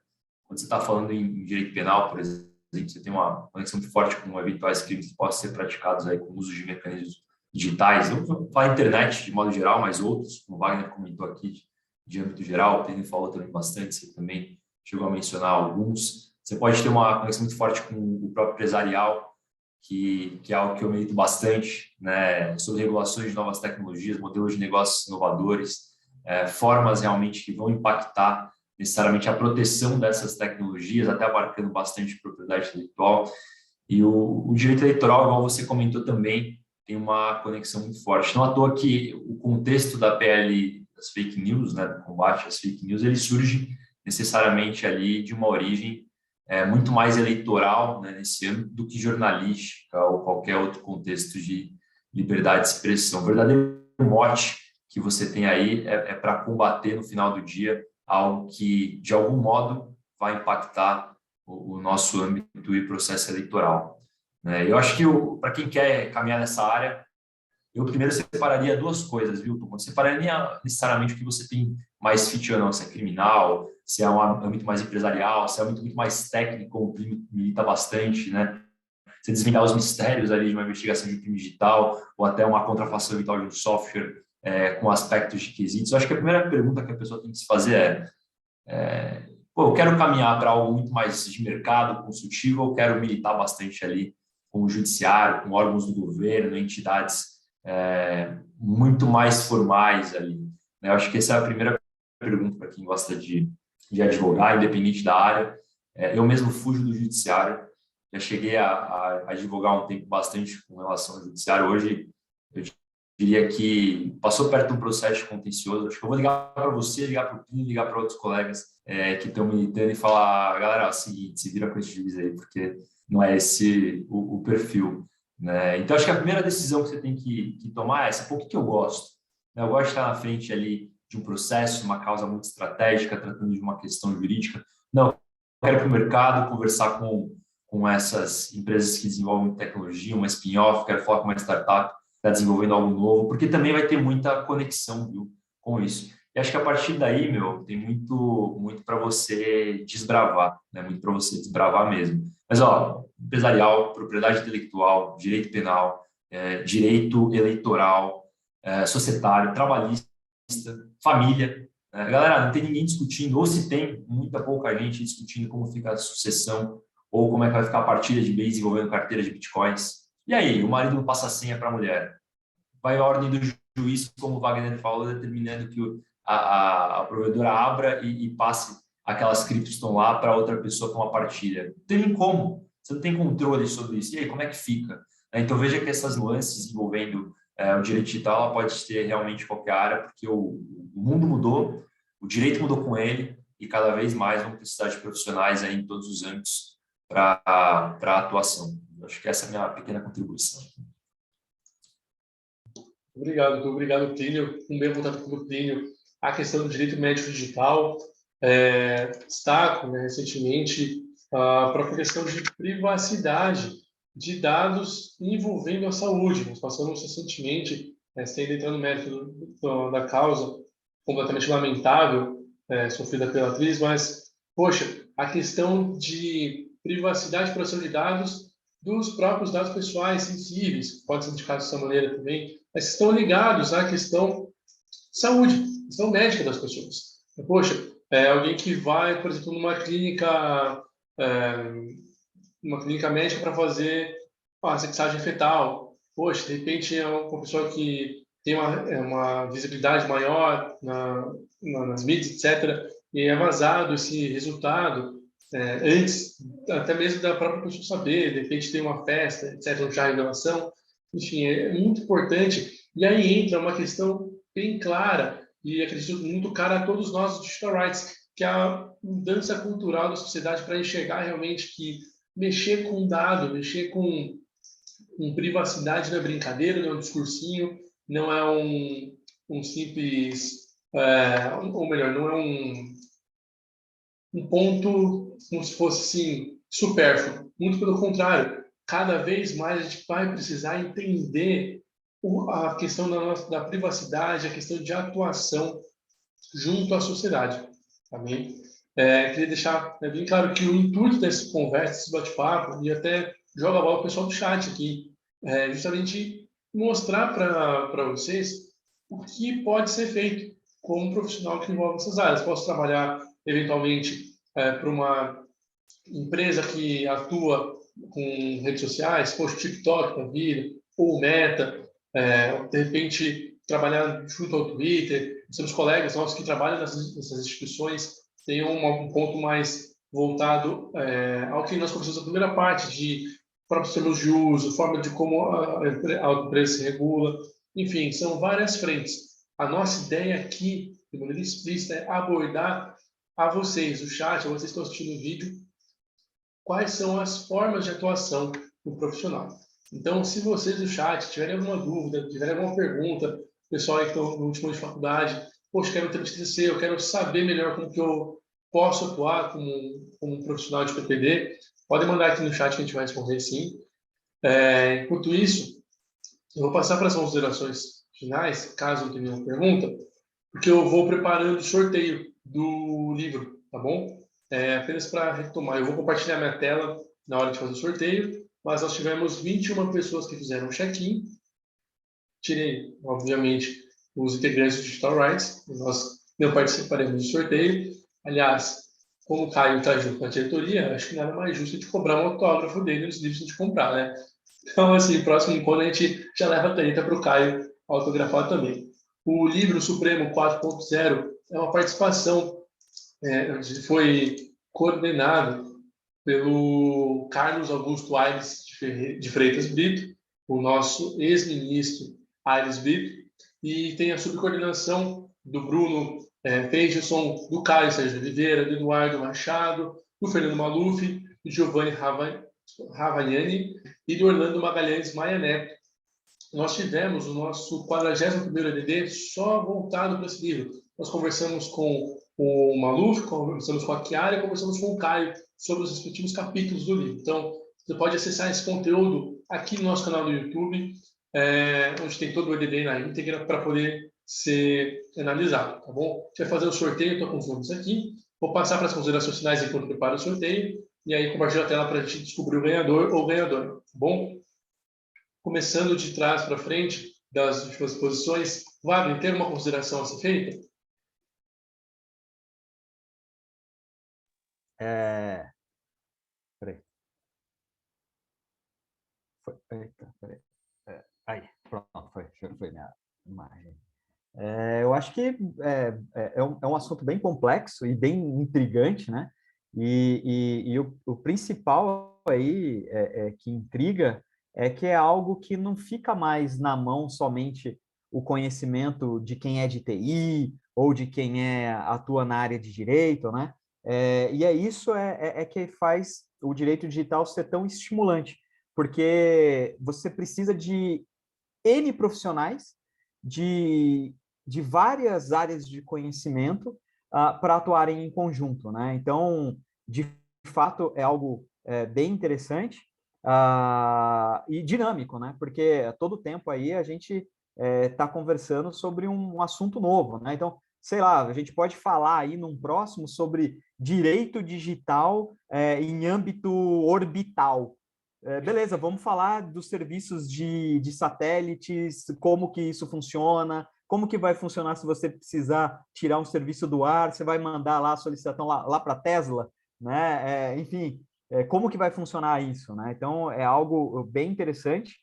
Quando você está falando em direito penal, por exemplo, você tem uma conexão muito forte com eventuais crimes que possam ser praticados aí com o uso de mecanismos digitais. Eu vou falar internet de modo geral, mas outros, como o Wagner comentou aqui, de âmbito geral, o Pedro falou também bastante, você também chegou a mencionar alguns. Você pode ter uma conexão muito forte com o próprio empresarial, que é algo que eu medito bastante, né, sobre regulações de novas tecnologias, modelos de negócios inovadores, formas realmente que vão impactar necessariamente a proteção dessas tecnologias, até abarcando bastante propriedade intelectual. E o direito eleitoral, igual você comentou também, tem uma conexão muito forte. Não à toa que o contexto da PL das fake news, né, do combate às fake news, ele surge necessariamente ali de uma origem muito mais eleitoral, né, nesse âmbito do que jornalística ou qualquer outro contexto de liberdade de expressão. O verdadeiro mote que você tem aí é para combater no final do dia algo que, de algum modo, vai impactar o nosso âmbito e processo eleitoral. Né? Eu acho que, para quem quer caminhar nessa área, eu primeiro separaria duas coisas, viu? Eu separaria necessariamente o que você tem mais fit ou não, se é criminal, se é um âmbito mais empresarial, se é um âmbito muito mais técnico, o crime milita bastante, né? Você desvendar os mistérios ali de uma investigação de crime digital ou até uma contrafação eventual de um software com aspectos de quesitos. Eu acho que a primeira pergunta que a pessoa tem que se fazer eu quero caminhar para algo muito mais de mercado, consultivo, ou quero militar bastante ali com o judiciário, com órgãos do governo, entidades muito mais formais ali. Né? Eu acho que essa é a primeira pergunta para quem gosta de advogar, independente da área. Eu mesmo fujo do judiciário, já cheguei a advogar um tempo bastante com relação ao judiciário. Hoje, eu diria que passou perto de um processo contencioso. Acho que eu vou ligar para você, ligar para o Pino, ligar para outros colegas que estão militando e falar, galera, é o seguinte, se vira com esse juiz aí, porque não é esse o perfil. Né? Então, acho que a primeira decisão que você tem que tomar é essa, o que eu gosto? Eu gosto de estar na frente ali de um processo, uma causa muito estratégica, tratando de uma questão jurídica. Não, eu quero ir para o mercado, conversar com essas empresas que desenvolvem tecnologia, uma spin-off, quero falar com uma startup que está desenvolvendo algo novo, porque também vai ter muita conexão, viu, com isso. E acho que a partir daí, tem muito para você desbravar, né? Muito para você desbravar mesmo. Mas, empresarial, propriedade intelectual, direito penal, direito eleitoral, societário, trabalhista, família. Galera, não tem ninguém discutindo, ou se tem, muita pouca gente discutindo como fica a sucessão, ou como é que vai ficar a partilha de bens envolvendo carteira de bitcoins. E aí, o marido não passa a senha para a mulher. Vai a ordem do juiz, como o Wagner falou, determinando que a provedora abra e passe aquelas criptos que estão lá para outra pessoa com uma partilha. Não tem nem como. Você não tem controle sobre isso. E aí, como é que fica? Então, veja que essas nuances envolvendo o direito digital, ela pode ter realmente qualquer área, porque o mundo mudou, o direito mudou com ele, e cada vez mais vamos precisar de profissionais aí em todos os âmbitos para a atuação. Acho que essa é a minha pequena contribuição. Obrigado, Plínio. Um bem voltado para o Plínio. A questão do direito médico digital, destaco, né, recentemente a própria questão de privacidade de dados envolvendo a saúde. Nós passamos recentemente, sem entrar no mérito da causa, completamente lamentável, sofrida pela atriz, mas, poxa, a questão de privacidade e proteção de dados dos próprios dados pessoais sensíveis, pode ser indicado dessa maneira também, mas estão ligados à questão de saúde, questão médica das pessoas. Poxa, alguém que vai, por exemplo, numa clínica médica para fazer uma sexagem fetal. Poxa, de repente é uma pessoa que tem uma visibilidade maior nas mídias, etc., e é vazado esse resultado antes até mesmo da própria pessoa saber, de repente tem uma festa, etc., um chá de revelação. Enfim, é muito importante. E aí entra uma questão bem clara, e acredito muito cara a todos nós, digital rights, que é a mudança cultural da sociedade para enxergar realmente que mexer com dado, mexer com privacidade não é brincadeira, não é um discursinho, não é um simples, ou melhor, não é um ponto como se fosse assim, supérfluo. Muito pelo contrário, cada vez mais a gente vai precisar entender a questão da privacidade, a questão de atuação junto à sociedade. Também queria deixar bem claro que o intuito dessa conversa, desse bate-papo, e até joga a bola para o pessoal do chat aqui, justamente mostrar para vocês o que pode ser feito como um profissional que envolve essas áreas. Posso trabalhar, eventualmente, para uma empresa que atua com redes sociais, poxa, TikTok da vida, ou Meta, de repente trabalhar junto ao Twitter. Temos colegas nossos que trabalham nessas instituições, tem um ponto mais voltado ao que nós conversamos na primeira parte, de próprios termos de uso, forma de como a empresa se regula, enfim, são várias frentes. A nossa ideia aqui, de maneira explícita, é abordar a vocês, o chat, a vocês que estão assistindo o vídeo, quais são as formas de atuação do profissional. Então, se vocês do chat tiverem alguma dúvida, tiverem alguma pergunta, pessoal aí que estão no último ano de faculdade, poxa, quero ter TCC, eu quero saber melhor como que eu posso atuar como um profissional de PPD, podem mandar aqui no chat que a gente vai responder sim. Enquanto isso, eu vou passar para as considerações finais, caso não tenha nenhuma pergunta, porque eu vou preparando o sorteio do livro, tá bom? Apenas para retomar, eu vou compartilhar minha tela na hora de fazer o sorteio, mas nós tivemos 21 pessoas que fizeram check-in. Tirei, obviamente, os integrantes do Digital Rights, e nós não participaremos do sorteio. Aliás, como o Caio está junto com a diretoria, acho que nada mais justo de cobrar um autógrafo dele nos livros de comprar, né? Então, assim, próximo encontro a gente já leva a caneta para o Caio autografar também. O livro Supremo 4.0 é uma participação, foi coordenado pelo Carlos Augusto Aires de Freitas Brito, o nosso ex-ministro Aires Brito, e tem a subcoordenação do Bruno Feijesson, do Caio Sérgio Oliveira, do Eduardo Machado, do Fernando Maluf, do Giovanni Ravagnani e do Orlando Magalhães Maia Neto. Nós tivemos o nosso 41º EDD só voltado para esse livro. Nós conversamos com o Maluf, conversamos com a Chiara e conversamos com o Caio sobre os respectivos capítulos do livro. Então, você pode acessar esse conteúdo aqui no nosso canal do YouTube, onde tem todo o EDD na íntegra para poder ser analisado, tá bom? A gente vai fazer o sorteio, estou com os nomes aqui. Vou passar para as considerações finais enquanto preparo o sorteio, e aí compartilho a tela para a gente descobrir o ganhador ou ganhadora, tá bom? Começando de trás para frente, das últimas posições, Wagner, tem uma consideração a ser feita? Peraí. Eita, peraí. Aí, pronto, foi minha imagem. Eu acho que é um assunto bem complexo e bem intrigante, né? E o principal aí que intriga é que é algo que não fica mais na mão somente o conhecimento de quem é de TI ou de quem atua na área de direito, né? E isso que faz o direito digital ser tão estimulante, porque você precisa de N profissionais de várias áreas de conhecimento para atuarem em conjunto, né? Então, de fato, é algo bem interessante e dinâmico, né? Porque todo tempo aí a gente está conversando sobre um assunto novo, né? Então, sei lá, a gente pode falar aí num próximo sobre direito digital em âmbito orbital. Beleza, vamos falar dos serviços de satélites, como que isso funciona, como que vai funcionar se você precisar tirar um serviço do ar, você vai mandar lá a solicitação lá para a Tesla, né? Enfim, como que vai funcionar isso, né? Então, é algo bem interessante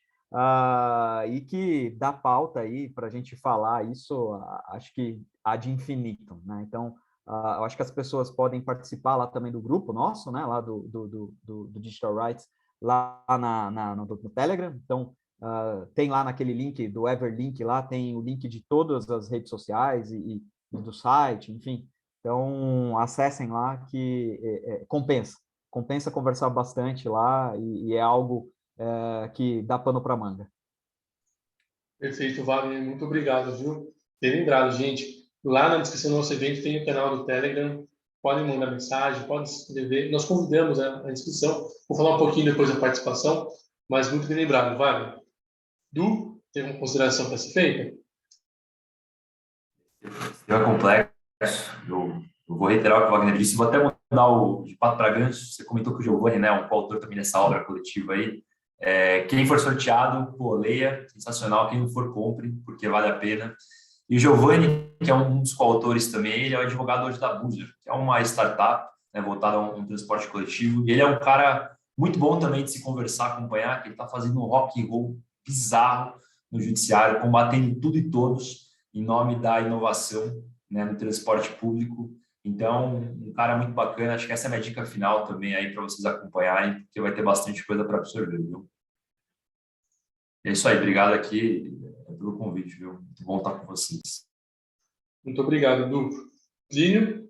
e que dá pauta aí para a gente falar isso, acho que há de infinito, né? Então, eu acho que as pessoas podem participar lá também do grupo nosso, né? Lá do Digital Rights, lá no Telegram. Então, tem lá naquele link do Everlink, lá tem o link de todas as redes sociais e do site, enfim. Então, acessem lá que compensa conversar bastante lá e é algo que dá pano para manga. Perfeito, Wagner. Muito obrigado, viu? Ter lembrado, gente. Lá na descrição do nosso evento tem o canal do Telegram. Podem mandar mensagem, podem se inscrever. Nós convidamos a inscrição. Vou falar um pouquinho depois da participação, mas muito bem lembrado, Wagner. Du, tem uma consideração para ser feita? É complexo. Eu vou reiterar o que o Wagner disse. Vou até mandar o de pato para gancho. Você comentou que o Giovanni, né, um coautor também dessa obra coletiva aí. Quem for sorteado, pô, leia, sensacional. Quem não for, compre, porque vale a pena. E o Giovanni, que é um dos coautores também, ele é o advogado hoje da Boozer, que é uma startup, né, voltada a um transporte coletivo. E ele é um cara muito bom também de se conversar, acompanhar, que ele está fazendo um rock and roll bizarro no judiciário, combatendo tudo e todos em nome da inovação, né, no transporte público. Então, um cara muito bacana. Acho que essa é a minha dica final também aí para vocês acompanharem, porque vai ter bastante coisa para absorver, viu? É isso aí. Obrigado aqui pelo convite, viu? Muito bom estar com vocês. Muito obrigado, Du. Plínio?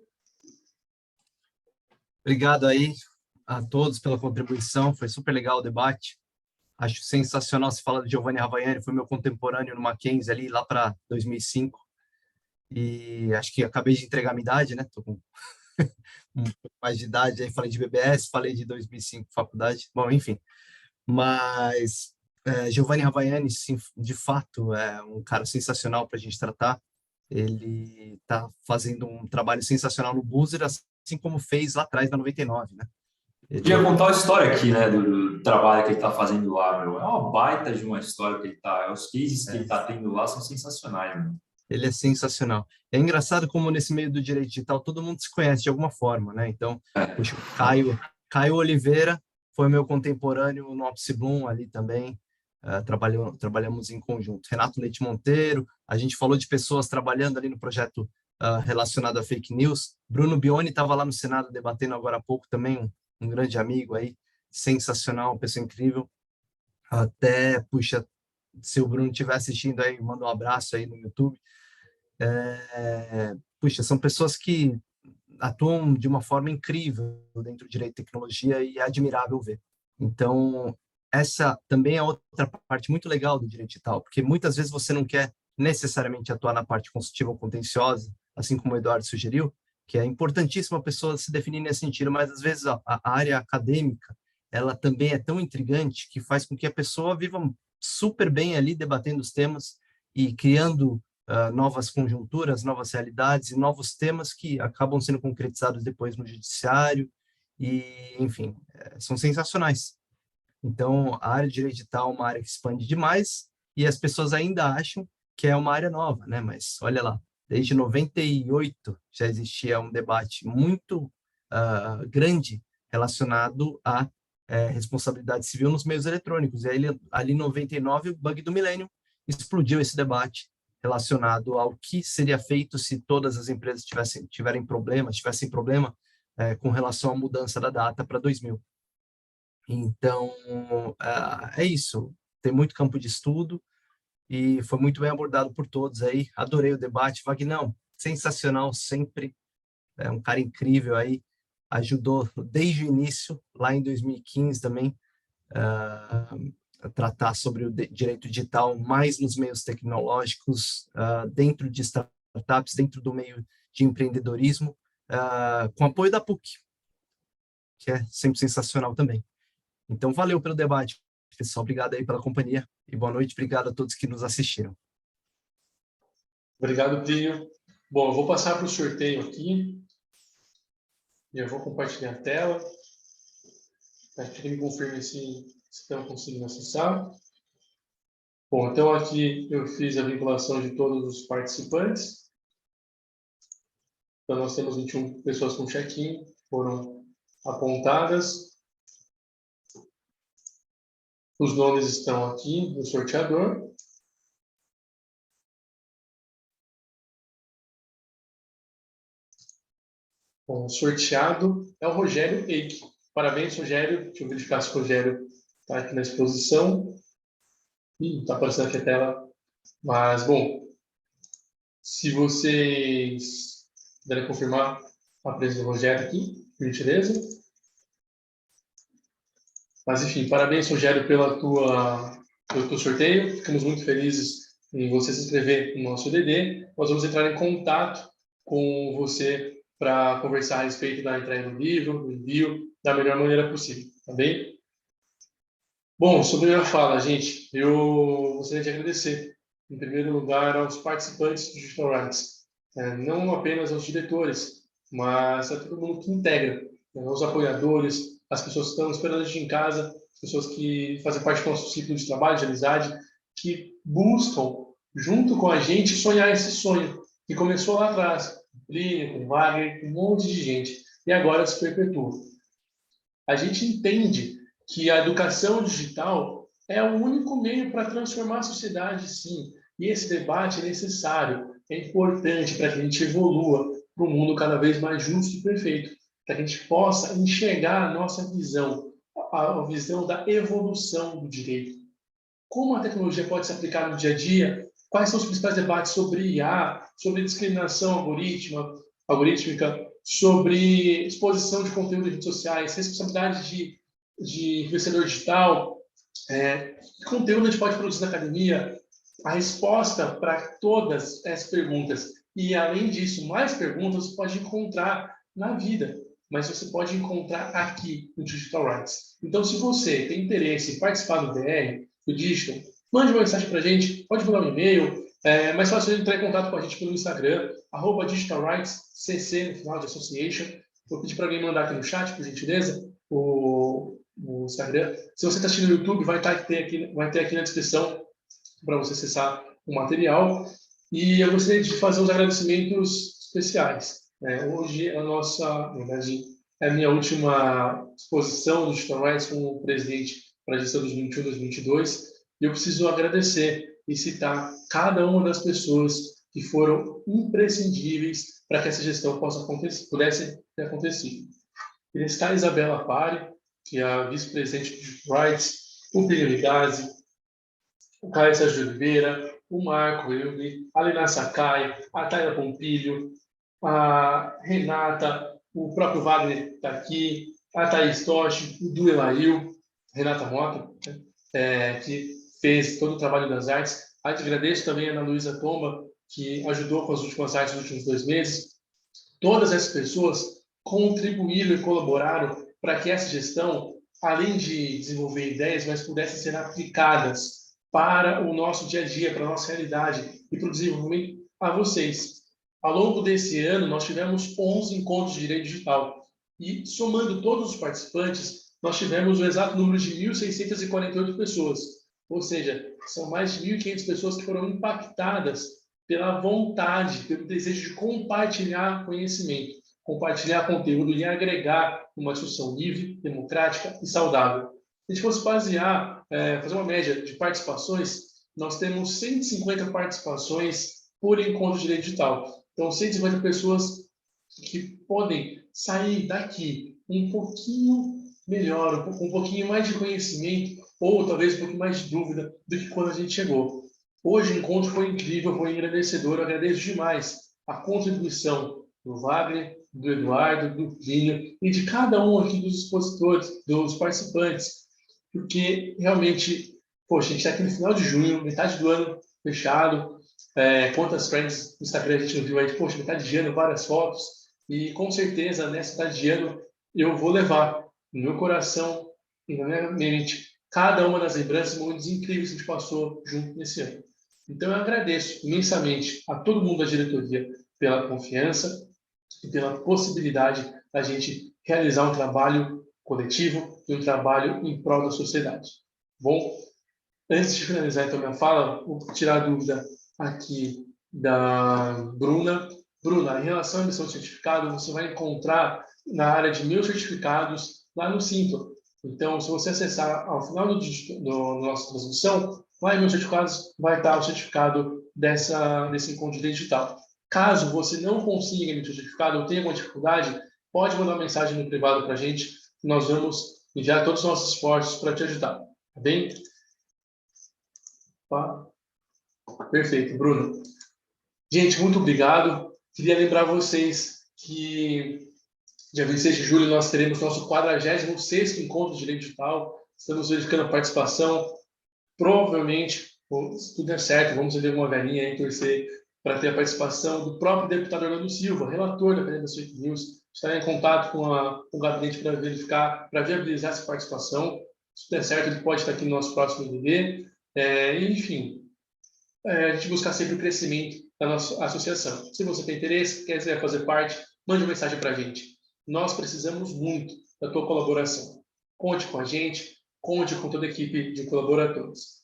Obrigado aí a todos pela contribuição, foi super legal o debate. Acho sensacional se falar de Giovanni Havaiani, foi meu contemporâneo no Mackenzie ali lá para 2005. E acho que acabei de entregar a minha idade, né? Tô com um pouco mais de idade, aí falei de BBS, falei de 2005 faculdade. Bom, enfim. Mas Giovanni Havaiani, sim, de fato, é um cara sensacional para a gente tratar. Ele está fazendo um trabalho sensacional no Boozer, assim como fez lá atrás, na 99, né? Podia contar uma história aqui, né, do trabalho que ele está fazendo lá, meu. É uma baita de uma história que ele está... Os cases que ele está tendo lá são sensacionais, meu. Ele é sensacional. É engraçado como nesse meio do direito digital todo mundo se conhece de alguma forma, né? Então, puxa, Caio Oliveira foi meu contemporâneo no Opsi Bloom ali também. Trabalhamos em conjunto. Renato Leite Monteiro, a gente falou de pessoas trabalhando ali no projeto relacionado a fake news. Bruno Bioni estava lá no Senado debatendo agora há pouco também, um grande amigo aí, sensacional, uma pessoa incrível. Até, puxa, se o Bruno estiver assistindo aí, manda um abraço aí no YouTube. Puxa, são pessoas que atuam de uma forma incrível dentro do direito e tecnologia e é admirável ver. Então, essa também é outra parte muito legal do direito digital, porque muitas vezes você não quer necessariamente atuar na parte consultiva ou contenciosa, assim como o Eduardo sugeriu, que é importantíssima a pessoa se definir nesse sentido, mas às vezes a área acadêmica, ela também é tão intrigante que faz com que a pessoa viva super bem ali debatendo os temas e criando novas conjunturas, novas realidades e novos temas que acabam sendo concretizados depois no judiciário e, enfim, são sensacionais. Então, a área de direito digital é uma área que expande demais e as pessoas ainda acham que é uma área nova, né? Mas olha lá, desde 98 já existia um debate muito grande relacionado à responsabilidade civil nos meios eletrônicos. E aí, ali em 99, o bug do milênio explodiu esse debate relacionado ao que seria feito se todas as empresas tivessem problema com relação à mudança da data para 2000. Então, é isso. Tem muito campo de estudo e foi muito bem abordado por todos aí. Adorei o debate. Vagnão, sensacional sempre. É um cara incrível aí. Ajudou desde o início, lá em 2015 também, a tratar sobre o direito digital mais nos meios tecnológicos, dentro de startups, dentro do meio de empreendedorismo, com apoio da PUC, que é sempre sensacional também. Então, valeu pelo debate, pessoal. Obrigado aí pela companhia e boa noite. Obrigado a todos que nos assistiram. Obrigado, Plínio. Bom, eu vou passar para o sorteio aqui. Eu vou compartilhar a tela. Para que me confirme se estão conseguindo acessar. Bom, então aqui eu fiz a vinculação de todos os participantes. Então nós temos 21 pessoas com check-in, foram apontadas. Os nomes estão aqui no sorteador. Bom, o sorteado é o Rogério Eike. Parabéns, Rogério. Deixa eu verificar se o Rogério está aqui na exposição. Está aparecendo aqui a tela. Mas, bom, se vocês puderem confirmar a presença do Rogério aqui, por gentileza. Mas, enfim, parabéns, Rogério, pelo teu sorteio. Ficamos muito felizes em você se inscrever no nosso EDD. Nós vamos entrar em contato com você para conversar a respeito da entrega do livro, do envio, da melhor maneira possível, tá bem? Bom, sobre a fala, gente, eu gostaria de agradecer, em primeiro lugar, aos participantes do Digital Rights, não apenas aos diretores, mas a todo mundo que integra, os apoiadores, as pessoas que estão esperando a gente em casa, as pessoas que fazem parte do nosso ciclo de trabalho, de amizade, que buscam, junto com a gente, sonhar esse sonho, que começou lá atrás, com Plínio, com Wagner, com um monte de gente, e agora se perpetua. A gente entende que a educação digital é o único meio para transformar a sociedade, sim, e esse debate é necessário, é importante para que a gente evolua para um mundo cada vez mais justo e perfeito, para que a gente possa enxergar a nossa visão, a visão da evolução do direito. Como a tecnologia pode se aplicar no dia a dia? Quais são os principais debates sobre IA, sobre discriminação algorítmica, sobre exposição de conteúdo em redes sociais, responsabilidade de influenciador digital, que conteúdo a gente pode produzir na academia? A resposta para todas essas perguntas e, além disso, mais perguntas você pode encontrar na vida, mas você pode encontrar aqui no Digital Rights. Então, se você tem interesse em participar do DR, do Digital, mande uma mensagem para a gente, pode mandar um e-mail, mais fácil entrar em contato com a gente pelo Instagram, @digitalrightscc, no final de association. Vou pedir para alguém mandar aqui no chat, por gentileza, o Instagram. Se você está assistindo no YouTube, vai ter aqui na descrição para você acessar o material. E eu gostaria de fazer uns agradecimentos especiais. Hoje na verdade, é a minha última exposição do Digital Rights como presidente para a gestão 2021-2022, e eu preciso agradecer e citar cada uma das pessoas que foram imprescindíveis para que essa gestão pudesse ter acontecido. Queria citar a Isabela Pari, que é a vice-presidente do Digital Rights, o Plínio Ligazzi, o Caio Sérgio Oliveira, o Marco Hilde, a Lina Sakai, a Taina Pompilho, a Renata, o próprio Wagner está aqui, a Thaís Toshi, o Du Elail, Renata Mota, que fez todo o trabalho das artes. Agradeço também a Ana Luísa Tomba, que ajudou com as últimas artes nos últimos 2 meses. Todas essas pessoas contribuíram e colaboraram para que essa gestão, além de desenvolver ideias, mas pudessem ser aplicadas para o nosso dia a dia, para a nossa realidade e para o desenvolvimento a vocês. Ao longo desse ano, nós tivemos 11 encontros de direito digital e, somando todos os participantes, nós tivemos o exato número de 1.648 pessoas, ou seja, são mais de 1.500 pessoas que foram impactadas pela vontade, pelo desejo de compartilhar conhecimento, compartilhar conteúdo e agregar uma discussão livre, democrática e saudável. Se a gente fosse basear, fazer uma média de participações, nós temos 150 participações por encontro de direito digital. Então, 150 pessoas que podem sair daqui um pouquinho melhor, um pouquinho mais de conhecimento, ou talvez um pouquinho mais de dúvida do que quando a gente chegou. Hoje o encontro foi incrível, foi engrandecedor. Eu agradeço demais a contribuição do Wagner, do Eduardo, do Plínio e de cada um aqui dos expositores, dos participantes, porque realmente, poxa, a gente está aqui no final de junho, metade do ano fechado, quantas friends no Instagram a gente não viu aí, poxa, metade de ano, várias fotos, e com certeza nessa metade de ano eu vou levar no meu coração e na minha mente cada uma das lembranças, momentos incríveis que a gente passou junto nesse ano. Então, eu agradeço imensamente a todo mundo da diretoria pela confiança e pela possibilidade da gente realizar um trabalho coletivo e um trabalho em prol da sociedade. Bom, antes de finalizar então minha fala, vou tirar a dúvida aqui da Bruna. Bruna, em relação à emissão de certificado, você vai encontrar na área de meus certificados lá no Simpla. Então, se você acessar ao final da nossa transmissão, lá em meus certificados vai estar o certificado desse encontro digital. Caso você não consiga emitir o certificado ou tenha alguma dificuldade, pode mandar uma mensagem no privado para a gente. Nós vamos enviar todos os nossos esforços para te ajudar. Tá bem? Perfeito, Bruno. Gente, muito obrigado. Queria lembrar vocês que dia 26 de julho nós teremos nosso 46º encontro de direito digital. Estamos verificando a participação. Provavelmente, se tudo der certo, vamos fazer uma velhinha aí, torcer para ter a participação do próprio deputado Orlando Silva, relator da Academia das Fake News. Estará em contato com o gabinete para verificar, para viabilizar essa participação. Se tudo der certo, ele pode estar aqui no nosso próximo EDV. Enfim, a gente buscar sempre o crescimento da nossa associação. Se você tem interesse, quer fazer parte, mande uma mensagem para a gente. Nós precisamos muito da tua colaboração. Conte com a gente, conte com toda a equipe de colaboradores.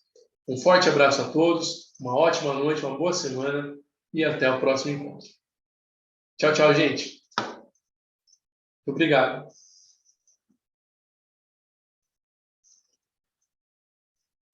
Um forte abraço a todos, uma ótima noite, uma boa semana e até o próximo encontro. Tchau, tchau, gente. Obrigado.